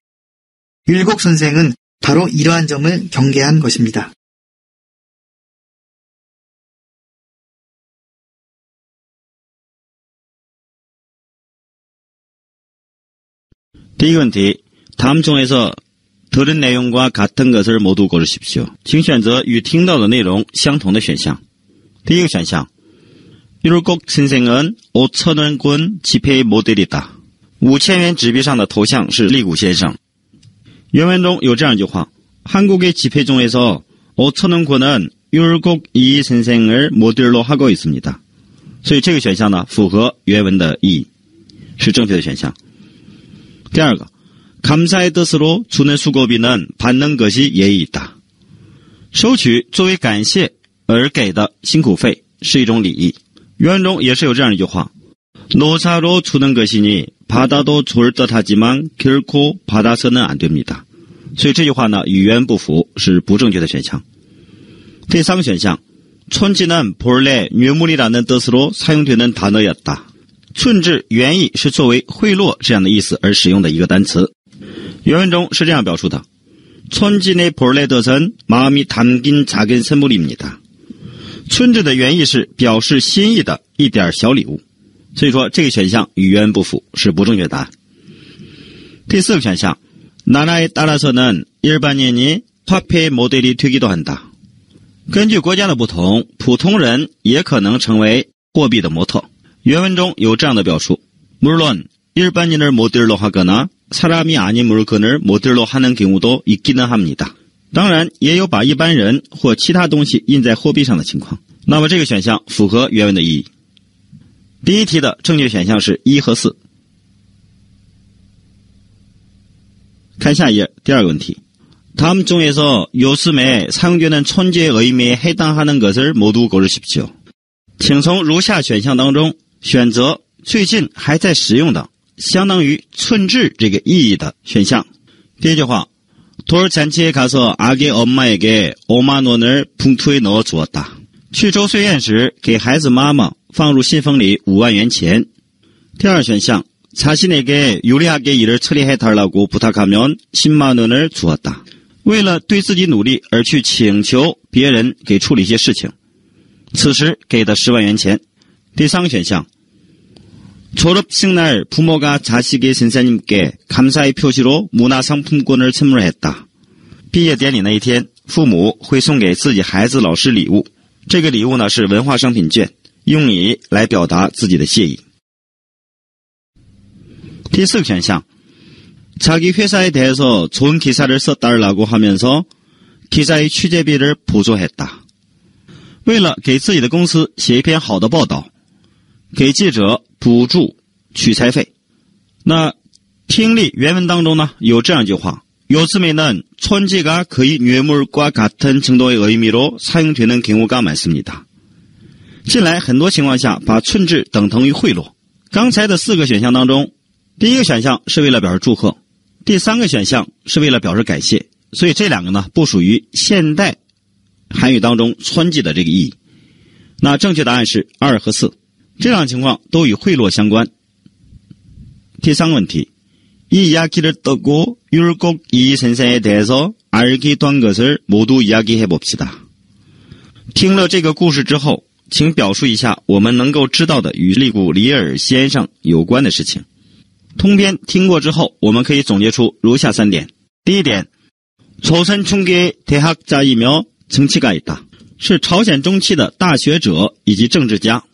율곡 선생은 바로 이러한 점을 경계한 것입니다.第一个问题, 다음 중에서 들은 내용과 같은 것을 모두 고르십시오. 请选择与听到的内容相同的选项。第一个选项, 율곡 선생은 5,000원권 지폐의 모델이다. 5,000원纸币上的头像是利谷先生。原文中有这样一句话, 한국의 지폐 중에서 5,000원권은 율곡 이이 선생을 모델로 하고 있습니다. 所以这个选项呢符合原文的意义，是正确的选项。第二个, 감사의 뜻으로 주는 수고비는 받는 것이 예의 있다. 收取作为感谢而给的辛苦费是一种礼仪。原文中也是有这样一句话, 노사로 주는 것이니 받아도 좋을 듯 하지만 결코 받아서는 안 됩니다. 所以这句话呢语言不符，是不正确的选项。第三个选项, 촌지는 본래 뇌물이라는 뜻으로 사용되는 단어였다. 촌지原意是作为贿赂这样的意思而使用的一个单词。原文中是这样表述的, 촌지의 본래 뜻은 마음이 담긴 작은 선물입니다. 촌지的原意是表示心意的一点小礼物。所以说这个选项语言不符，是不正确答案。第四个选项, 나라에 따라서는 일반인이 화폐 모델이 되기도 한다. 根据国家的不同，普通人也可能成为货币的模特。原文中有这样的表述, 물론 일반인을 모델로 하거나 사람이 아닌 물건을 모델로 하는 경우도 있기는 합니다. 当然也有把一般人或其他东西印在货币上的情况。那么这个选项符合原文的意义。第一题的正确选项是1和4。看下一页，第二个问题. 다음 중에서 요즘에 사용되는 촌지의 의미에 해당하는 것을 모두 고르십시오. 请从如下选项当中选择最近还在使用的相当于촌지这个意义的选项。第一句话, 돌잔치에 가서 아기 엄마에게 5만 원을 봉투에 넣어 주었다. 去周岁宴时给孩子妈妈放入信封里5万元钱。第二选项, 자신에게 유리하게 일을 처리해달라고 부탁하면 10만 원을 주었다. 为了对自己努力而去请求别人给处理一些事情。此时给的10万元钱。第3个选项 졸업식 날 부모가 자식의 선생님께 감사의 표시로 문화상품권을 선물했다. 毕业典礼那一天，父母会送给自己孩子老师礼物，这个礼物呢是文化商品券，用以来表达自己的谢意。第4个选项 자기 회사에 대해서 좋은 기사를 써달라고 하면서 기사의 취재비를 보조했다. 为了给自己的公司写一篇好的报道，给记者补助取材费。那听力原文当中呢有这样一句话， 요즘에는 촌지가 거의 뇌물과 같은 정도의 의미로 사용되는 경우가 많습니다. 近来很多情况下把寸制等同于贿赂。刚才的4个选项当中，第1个选项是为了表示祝贺，第3个选项是为了表示感谢，所以这2个呢不属于现代韩语当中촌지的这个意义。那正确答案是2和4，这两情况都与贿赂相关。第3个问题， 이 이야기를 듣고 율곡 이 선생에 대해서 알기도 한 것을 모두 이야기해 봅시다. 听了这个故事之后，请表述一下我们能够知道的与利古里尔先生有关的事情。通篇听过之后，我们可以总结出如下3点。第1点， 조선 중기의 대학자이며 정치가이다， 是朝鲜中期的大学者以及政治家。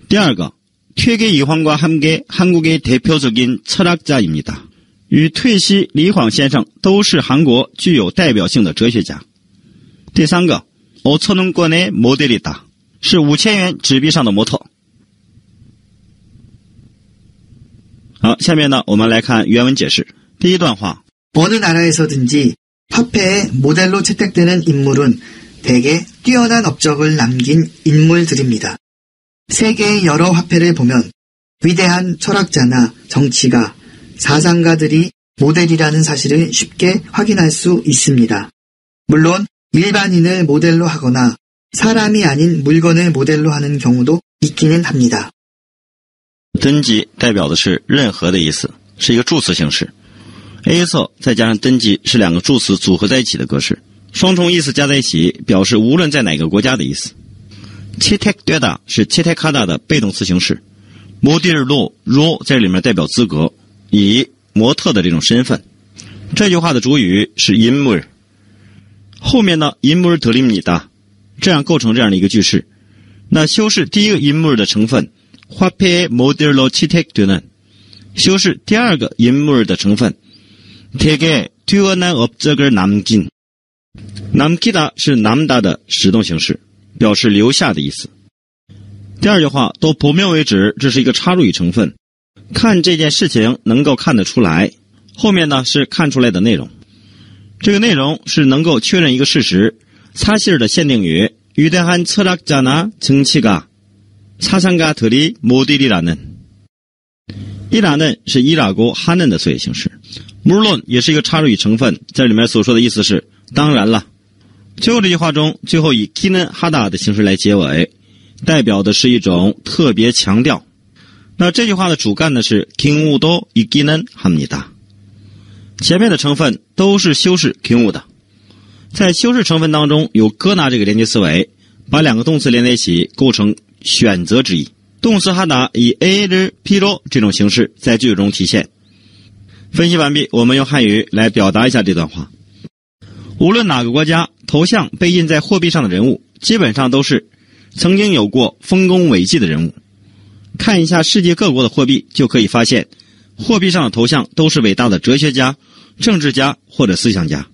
第2个， 퇴계 이황과 함께 한국의 대표적인 철학자입니다. 与退西李晃先生都是韩国具有代表性的哲学家。第3个， 5,000원권의 모델이다， 是5000元纸币上的模特。好，下面呢我们来看原文解释。第一段话， 어느 나라에서든지 화폐의 모델로 채택되는 인물은 대개 뛰어난 업적을 남긴 인물들입니다. 세계의 여러 화폐를 보면 위대한 철학자나 정치가, 사상가들이 모델이라는 사실을 쉽게 확인할 수 있습니다. 물론 일반인을 모델로 하거나 사람이 아닌 물건을 모델로 하는 경우도 있기는 합니다. 登记代表的是任何的意思，是一个助词形式。A 色再加上登记是2个助词组合在一起的格式，双重意思加在一起表示无论在哪个国家的意思。채택되다是채택하다的被动词形式， 모델로在里面代表资格，以模特的这种身份。这句话的主语是인물，后面呢인물 드립니다，这样构成这样的一个句式。那修饰第一个인물的成分화폐의 모델로 채택되는，修饰第二个인물的成分되게 뛰어난 업적을 남긴， 남기다是남다的实动形式，表示留下的意思。第二句话都보면为止，这是一个插入语成分，看这件事情能够看得出来，后面呢是看出来的内容。这个内容是能够确认一个事实。사실的限定语위대한 철학자나 정치가, 사상가들이 모델이라는， 이라는是이라고 하는的所有形式。물론也是一个插入语成分，在里面所说的意思是当然了。最后这句话中，最后以기는 하다的形式来结尾，代表的是一种特别强调。那这句话的主干呢是경우도 있기는 합니다。前面的成分都是修饰경우的，在修饰成分当中有搁拿这个连接词尾，把2个动词连在一起构成选择之意。动词하다以A를 B로这种形式在句中体现。分析完毕，我们用汉语来表达一下这段话。无论哪个国家，头像被印在货币上的人物基本上都是曾经有过丰功伟绩的人物。看一下世界各国的货币，就可以发现货币上的头像都是伟大的哲学家、政治家或者思想家。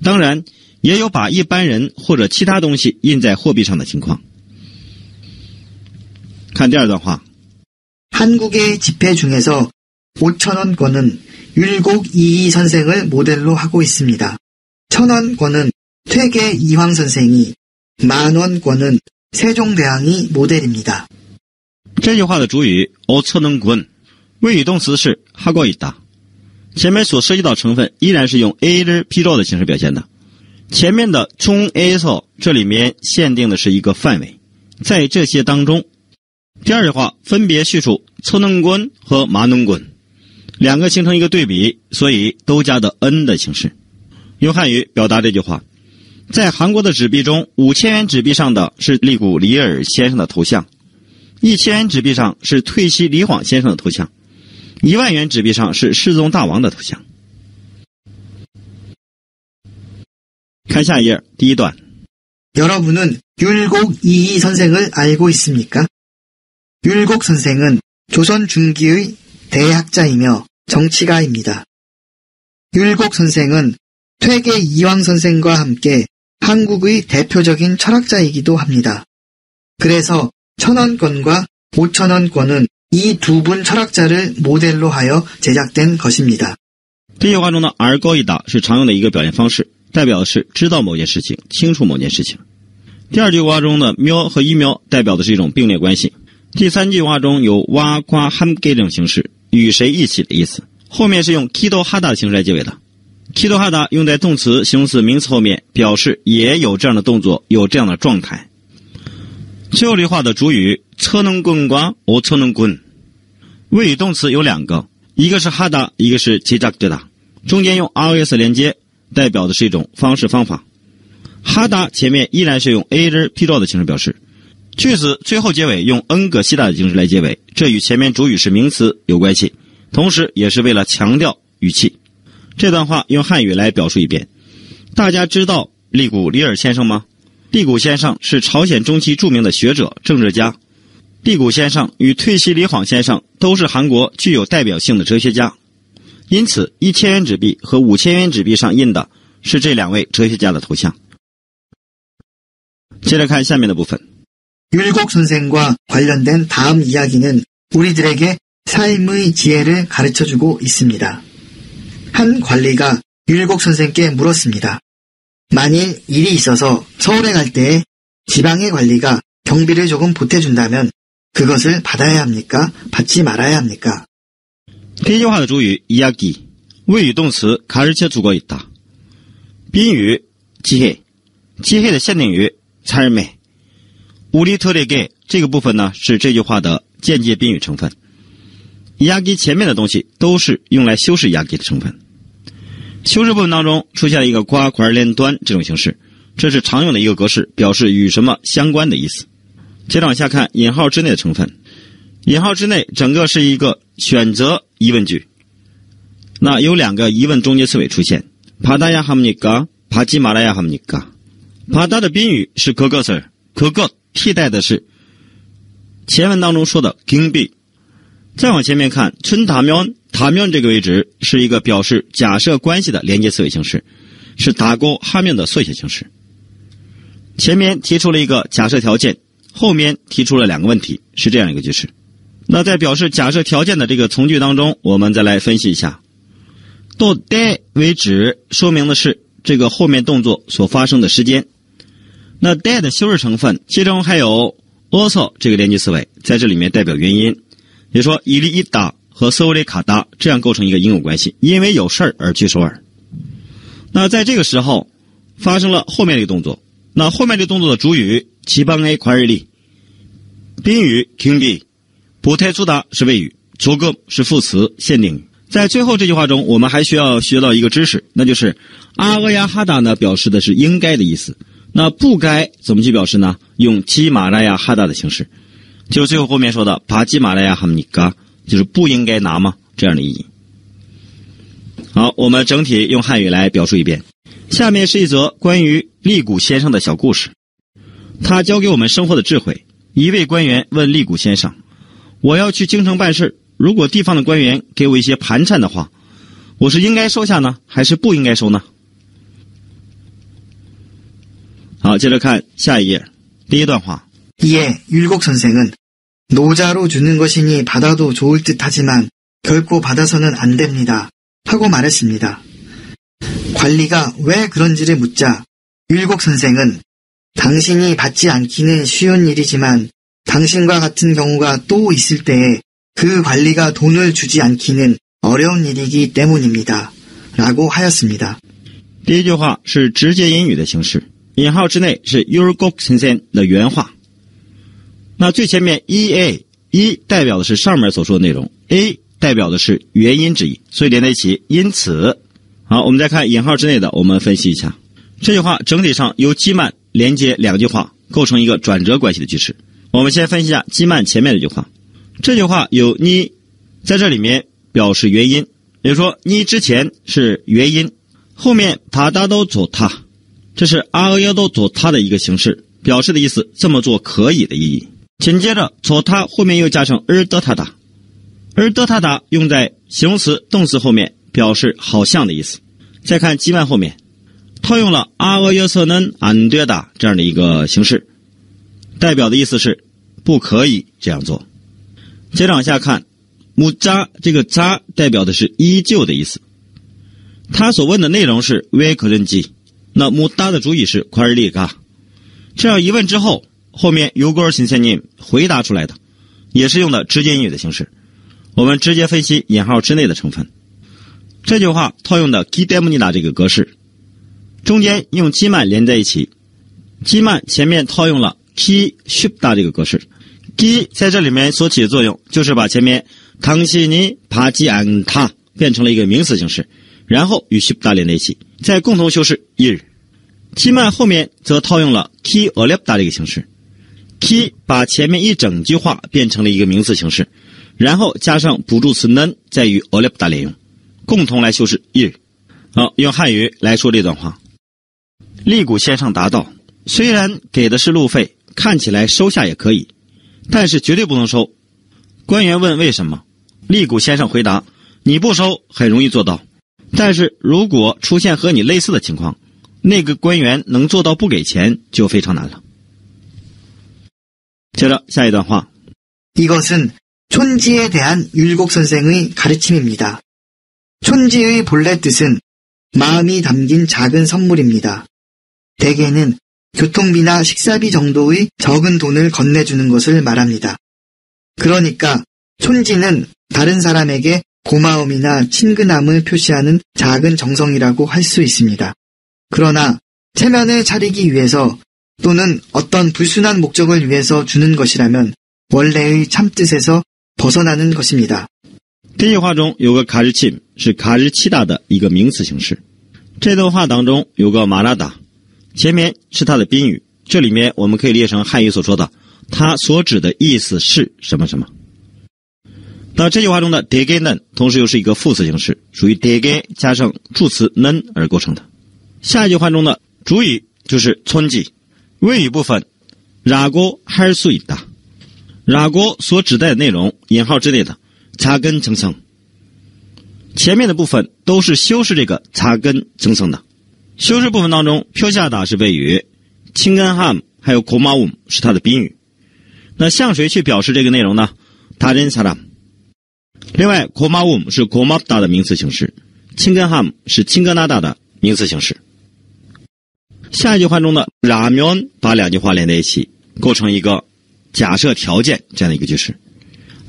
当然也有把一般人或者其他东西印在货币上的情况。看第二段话， 한국의 지폐 중에서 5,000원권은 율곡 이이 선생을 모델로 하고 있습니다. 1,000원권은 퇴계 이황 선생이, 10,000원권은 세종대왕이 모델입니다. 这句话的主语 5,000원권， 谓语动词是하고 있다。前面所涉及到成分依然是用 A를 B로的形式表现的。前面的중 A에서这里面限定的是一个范围，在这些当中，第二句话分别叙述천원권和만원권，两个形成一个对比，所以都加的 n 的形式。用汉语表达这句话，在韩国的纸币中，5000元纸币上的是利古里尔先生的头像，1000元纸币上是退西李晃先生的头像，10000元纸币上是世宗大王的头像。看下一页，第一段。 여러분은 율곡 이이 선생을 알고 있습니까? 율곡 선생은 조선 중기의 대학자이며 정치가입니다. 율곡 선생은 퇴계 이황 선생과 함께 한국의 대표적인 철학자이기도 합니다. 그래서 1000원권과 5000원권은 이 두 분 철학자를 모델로 하여 제작된 것입니다. 这句话中的儿高一打是常用的一个表现方式，代表的是知道某件事情，清楚某件事情。第二句话中的喵和一喵代表的是一种并列关系。第三句话中有哇夸함께这种形式，与谁一起的意思。后面是用기도 하다的形式来结尾的。기도 하다用在动词、形容词、名词后面，表示也有这样的动作，有这样的状态。最后这句话的主语천원권과5천원권，谓语动词有两个，一个是하다，一个是제작되다，中间用 rs 连接，代表的是一种方式方法。하다前面依然是用 a를 필요的形式表示，句子最后结尾用恩格西达的形式来结尾，这与前面主语是名词有关系，同时也是为了强调语气。这段话用汉语来表述一遍。大家知道利古里尔先生吗？利古先生是朝鲜中期著名的学者、政治家。利古先生与退西李晃先生都是韩国具有代表性的哲学家，因此1000元纸币和5000元纸币上印的是这两位哲学家的头像。接着看下面的部分。 율곡 선생과 관련된 다음 이야기는 우리들에게 삶의 지혜를 가르쳐주고 있습니다. 한 관리가 율곡 선생께 물었습니다. 만일 일이 있어서 서울에 갈 때에 지방의 관리가 경비를 조금 보태준다면 그것을 받아야 합니까? 받지 말아야 합니까? 第一句话的主语 이야기， 谓语动词 가르쳐주고 있다， 宾语 지혜， 지혜的限定语 삶에， 우리들에게这个部分呢是这句话的间接宾语成分。이야기前面的东西都是用来修饰이야기的成分。修饰部分当中出现了一个과 관련된这种形式，这是常用的一个格式，表示与什么相关的意思。接着往下看引号之内的成分。引号之内整个是一个选择疑问句，那有两个疑问中间词尾出现，받아야 합니까? 받지 말아야 합니까? 받아的宾语是그것을， 그것替代的是前文当中说的경비。再往前面看춘다면这个位置是一个表示假设关系的连接词尾形式，是打勾하면的缩写形式。前面提出了一个假设条件，后面提出了两个问题，是这样一个句式。那在表示假设条件的这个从句当中，我们再来分析一下。到때为止说明的是这个后面动作所发生的时间。那때的修饰成分其中还有어서这个连接词尾，在这里面代表原因，也说일이 있다和서울에 가다这样构成一个因果关系，因为有事儿而去首尔。那在这个时候发生了后面这个动作，那后面这个动作的主语지방의 관리，宾语경비，보태주다是谓语，조금是副词限定语。在最后这句话中，我们还需要学到一个知识，那就是아가야 하다呢表示的是应该的意思，那不该怎么去表示呢？用基马拉亚哈达的形式，就是最后面说的받지 말아야 합니까，就是不应该拿吗？这样的意义。好，我们整体用汉语来表述一遍。下面是一则关于利古先生的小故事，他教给我们生活的智慧。一位官员问利古先生，我要去京城办事，如果地方的官员给我一些盘缠的话，我是应该收下呢，还是不应该收呢？好，接着看下一页，第一段话。 이에 율곡 선생은 노자로 주는 것이니 받아도 좋을 듯 하지만 결코 받아서는 안 됩니다. 하고 말했습니다. 관리가 왜 그런지를 묻자 율곡 선생은 당신이 받지 않기는 쉬운 일이지만 당신과 같은 경우가 또 있을 때에 그 관리가 돈을 주지 않기는 어려운 일이기 때문입니다. 라고 하였습니다. 第一句话是直接引语的形式，引号之内是 율곡 선생的原话。那最前面 EA 代表的是上面所说的内容， A 代表的是原因之一，所以连在一起，因此。好，我们再看引号之内的，我们分析一下。这句话整体上由基曼连接两句话，构成一个转折关系的句式。我们先分析一下基曼前面这句话。这句话有你在这里面表示原因，也就是说你之前是原因，后面他达都做他，这是阿俄要都做他的一个形式，表示的意思这么做可以的意义。紧接着做他后面又加上尔德他达，而德他达用在形容词动词后面，表示好像的意思。再看基曼后面套用了阿俄여서는 안 되다这样的一个形式，代表的意思是不可以这样做。接着往下看묻자，这个자代表的是依旧的意思。他所问的内容是왜 그런지，那묻다的主语是관리가，这样一问之后，后面요걸 선생님回答出来的，也是用的直接英语的形式。我们直接分析引号之内的成分。这句话套用的기 때문이다这个格式，中间用基曼连在一起，基曼前面套用了기 쉽다这个格式。기在这里面所起的作用就是把前面당신이 받지 않다变成了一个名词形式，然后与쉽다连在一起，再共同修饰일。基曼后面则套用了기 어렵다这个形式， 기把前面一整句话变成了一个名词形式，然后加上补助词는再与어렵다连用，共同来修饰일。好，用汉语来说这段话。利谷先生答道，虽然给的是路费，看起来收下也可以，但是绝对不能收。官员问为什么，利谷先生回答，你不收很容易做到，但是如果出现和你类似的情况，那个官员能做到不给钱就非常难了。接着下一段话， 이것은 촌지에 대한 율곡 선생의 가르침입니다. 촌지의 본래 뜻은 마음이 담긴 작은 선물입니다. 대개는 교통비나 식사비 정도의 적은 돈을 건네주는 것을 말합니다. 그러니까 촌지는 다른 사람에게 고마움이나 친근함을 표시하는 작은 정성이라고 할 수 있습니다. 그러나 체면을 차리기 위해서 또는 어떤 불순한 목적을 위해서 주는 것이라면 원래의 참뜻에서 벗어나는 것입니다. 这句话中有个가르침是가르치다的一个名词形式。这段话当中有个말하다，前面是它的宾语，这里面我们可以列成汉语所说的它所指的意思是什么什么。到这句话中的대개는同时又是一个副词形式，属于대개加上助词는而构成的。下一句话中的主语就是촌지，谓语部分라고 할 수 있다，라고所指代的内容引号之内的작은 정성，前面的部分都是修饰这个작은 정성的。修饰部分当中표시하다是谓语，친근함还有고마움是它的宾语。那向谁去表示这个内容呢？다른 사람。另外고마움是고맙다的名词形式，친근함是친근하다的名词形式。下一句话中的라면把两句话连在一起，构成一个假设条件这样的一个句式。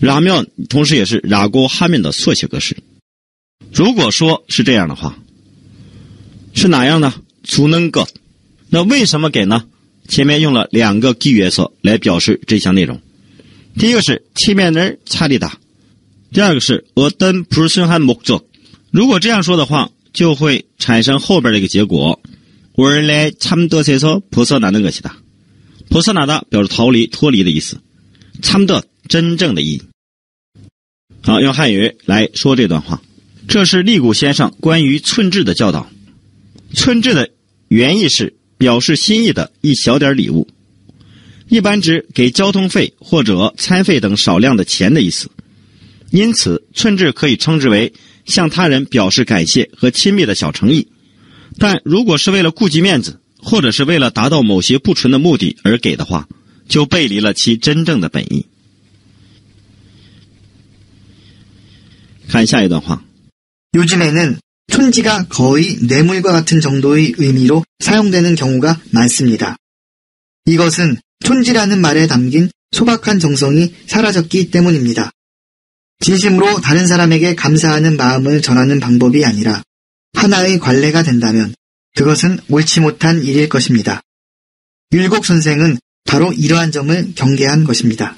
라면同时也是라고 하면的缩写格式。如果说是这样的话，是哪样呢？주는 것。那为什么给呢？前面用了两个기회서来表示这项内容。第一个是체면을 차리다，第二个是어떤 불순한 목적。如果这样说的话，就会产生后边这个结果。원래 참뜻에서 벗어나는 것이다。벗어나다表示逃离、脱离的意思。참뜻真正的意义。好，用汉语来说这段话。这是利谷先生关于寸志的教导。寸志的原意是表示心意的一小点礼物，一般指给交通费或者餐费等少量的钱的意思。因此寸志可以称之为向他人表示感谢和亲密的小诚意，但如果是为了顾及面子或者是为了达到某些不纯的目的而给的话，就背离了其真正的本意。看下一段话。 요즘에는 촌지가 거의 뇌물과 같은 정도의 의미로 사용되는 경우가 많습니다. 이것은 촌지라는 말에 담긴 소박한 정성이 사라졌기 때문입니다. 진심으로 다른 사람에게 감사하는 마음을 전하는 방법이 아니라 하나의 관례가 된다면 그것은 옳지 못한 일일 것입니다. 율곡 선생은 바로 이러한 점을 경계한 것입니다.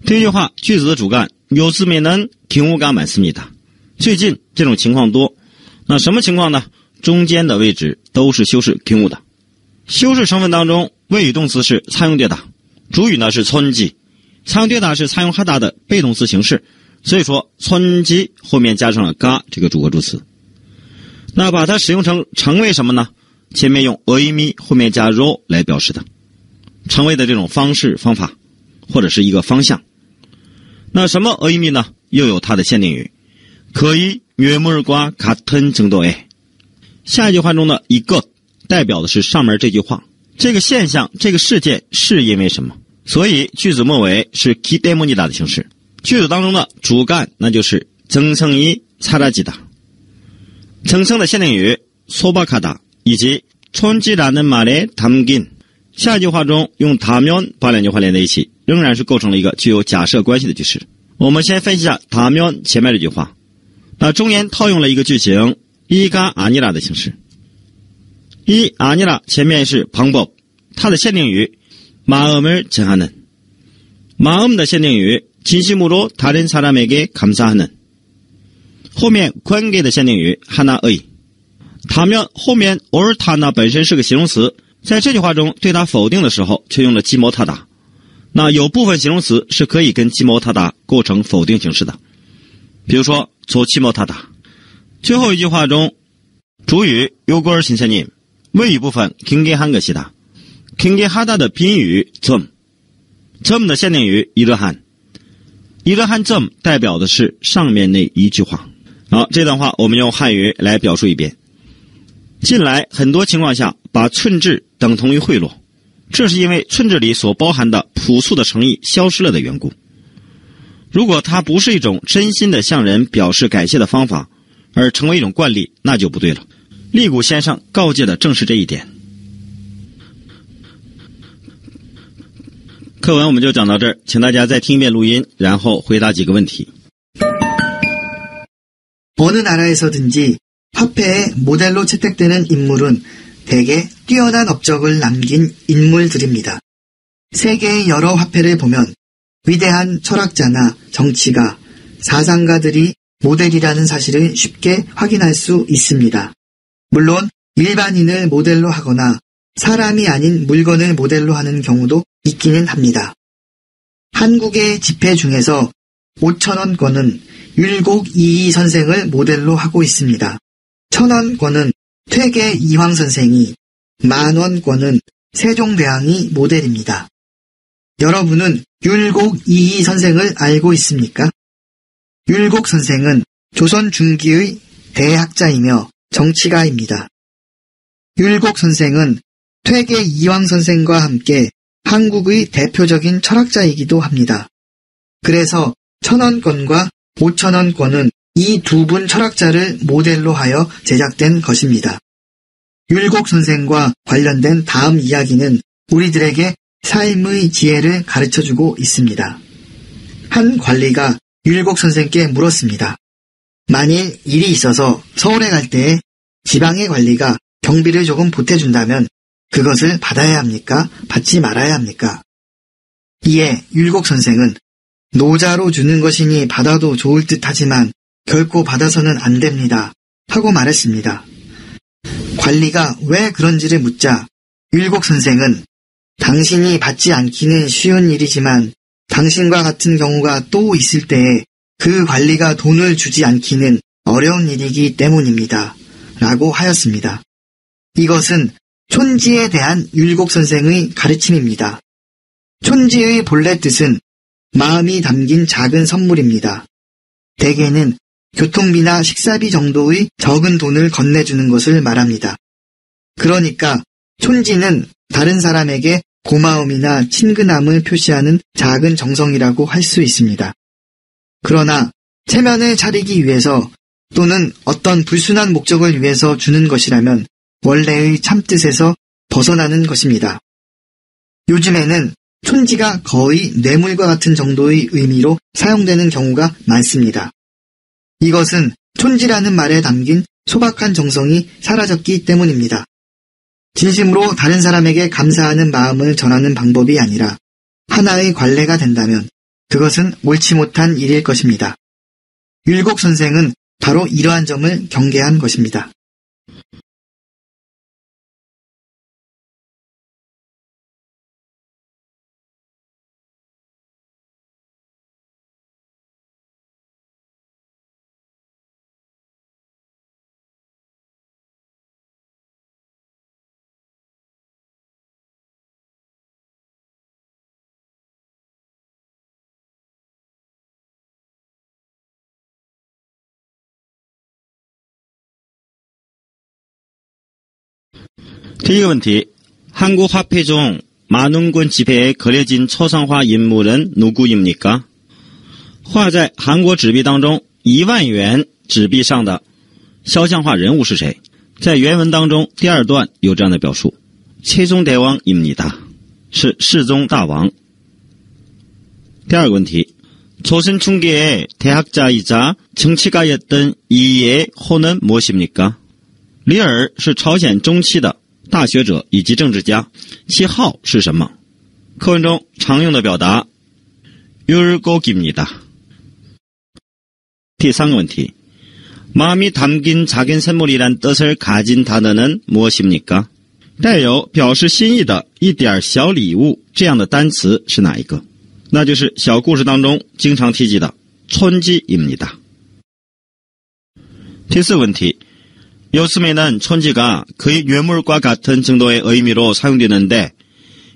这句话句子的主干요즘에는 경우가 많습니다。最近这种情况多，那什么情况呢？中间的位置都是修饰경우的，修饰成分当中，谓语动词是参用되다，主语呢是촌지，参用되다是参用하다的被动词形式，所以说촌지后面加上了가这个主格助词。那把它使用成为什么呢？前面用의미后面加로来表示的，成为的这种方式方法或者是一个方向。那什么의미呢？又有它的限定语，거의 뇌물과 같은 정도의。下一句话中的이것代表的是上面这句话，这个现象这个事件是因为什么，所以句子末尾是기 때문이다的形式。句子当中的主干那就是정성이 사라지다，정성的限定语소박하다以及촌지라는 말에 담긴。下一句话中用다면把两句话连在一起，仍然是构成了一个具有假设关系的句式。我们先分析一下다면前面这句话，那中间套用了一个句型이가 아니라的形式。이 아니라前面是방법，它的限定语마음을 정하는，마음的限定语진심으로 다른 사람에게 감사하는，后面관계的限定语하나의。다면后面옳다나本身是个形容词，在这句话中对它否定的时候却用了기못하다。那有部分形容词是可以跟기못하다构成否定形式的，比如说좋지못하다。最后一句话中主语요걸 신사님，谓语部分경계한 것이다，경계하다的宾语점的限定语이러한 점代表的是上面那一句话。好，这段话我们用汉语来表述一遍。近来很多情况下把寸志等同于贿赂，这是因为寸志里所包含的朴素的诚意消失了的缘故。如果它不是一种真心的向人表示感谢的方法，而成为一种惯例，那就不对了。利古先生告诫的正是这一点。课文我们就讲到这儿，请大家再听一遍录音，然后回答几个问题。 어느 나라에서든지 화폐의 모델로 채택되는 인물은 대개 뛰어난 업적을 남긴 인물들입니다. 세계의 여러 화폐를 보면 위대한 철학자나 정치가, 사상가들이 모델이라는 사실을 쉽게 확인할 수 있습니다. 물론 일반인을 모델로 하거나 사람이 아닌 물건을 모델로 하는 경우도 있기는 합니다. 한국의 지폐 중에서 5,000원권은 율곡 이이 선생을 모델로 하고 있습니다. 1,000원권은 퇴계 이황 선생이, 10,000원권은 세종대왕이 모델입니다. 여러분은 율곡 이이 선생을 알고 있습니까? 율곡 선생은 조선 중기의 대학자이며 정치가입니다. 율곡 선생은 퇴계 이황 선생과 함께 한국의 대표적인 철학자이기도 합니다. 그래서 1,000원권과 5,000원권은 이 두 분 철학자를 모델로 하여 제작된 것입니다. 율곡 선생과 관련된 다음 이야기는 우리들에게 삶의 지혜를 가르쳐주고 있습니다. 한 관리가 율곡 선생께 물었습니다. 만일 일이 있어서 서울에 갈 때에 지방의 관리가 경비를 조금 보태준다면 그것을 받아야 합니까? 받지 말아야 합니까? 이에 율곡 선생은 노자로 주는 것이니 받아도 좋을 듯 하지만 결코 받아서는 안 됩니다. 하고 말했습니다. 관리가 왜 그런지를 묻자 율곡 선생은 당신이 받지 않기는 쉬운 일이지만 당신과 같은 경우가 또 있을 때에 그 관리가 돈을 주지 않기는 어려운 일이기 때문입니다. 라고 하였습니다. 이것은 촌지에 대한 율곡 선생의 가르침입니다. 촌지의 본래 뜻은 마음이 담긴 작은 선물입니다. 대개는 교통비나 식사비 정도의 적은 돈을 건네주는 것을 말합니다. 그러니까 촌지는 다른 사람에게 고마움이나 친근함을 표시하는 작은 정성이라고 할 수 있습니다. 그러나 체면을 차리기 위해서 또는 어떤 불순한 목적을 위해서 주는 것이라면 원래의 참뜻에서 벗어나는 것입니다. 요즘에는 촌지가 거의 뇌물과 같은 정도의 의미로 사용되는 경우가 많습니다. 이것은 촌지라는 말에 담긴 소박한 정성이 사라졌기 때문입니다. 진심으로 다른 사람에게 감사하는 마음을 전하는 방법이 아니라 하나의 관례가 된다면 그것은 옳지 못한 일일 것입니다. 율곡 선생은 바로 이러한 점을 경계한 것입니다. 第一个问题， 한국 화폐 중 만원권 지폐에 그려진 초상화 인물은 누구입니까? 画在韩国纸币当中1万元纸币上的肖像画人物是谁？在原文当中第二段有这样的表述， 세종대왕입니다. 是世宗大王。第二个问题， 조선충계의 대학자이자 정치가였던 이의 호는 무엇입니까? 李尔是朝鲜中期的大学者以及政治家，其号是什么？课文中常用的表达 율곡입니다. 第三个问题， 마음이 담긴 작은 선물이란 뜻을 가진 단어는 무엇입니까? 带有表示心意的一点小礼物这样的单词是哪一个？那就是小故事当中经常提及的 촌지입니다. 第四个问题， 요즘에는 촌지가 거의 유물과 같은 정도의 의미로 사용되는데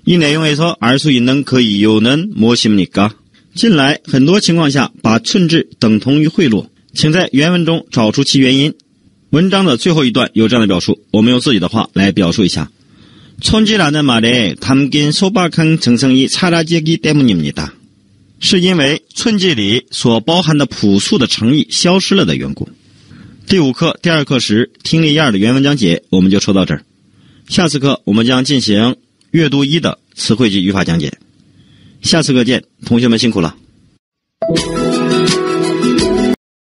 이 내용에서 알 수 있는 그 이유는 무엇입니까? 近来很多情况下把寸制等同于贿赂，请在原文中找出其原因。文章的最后一段有这样的表述，我们用自己的话来表述一下。 촌지라는 말에 담긴 소박한 정성이 사라지기 때문입니다. 是因为寸计里所包含的朴素的诚意消失了的缘故。第5课第2课时听力1的原文讲解我们就说到这儿，下次课我们将进行阅读1的词汇及语法讲解。下次课见，同学们辛苦了。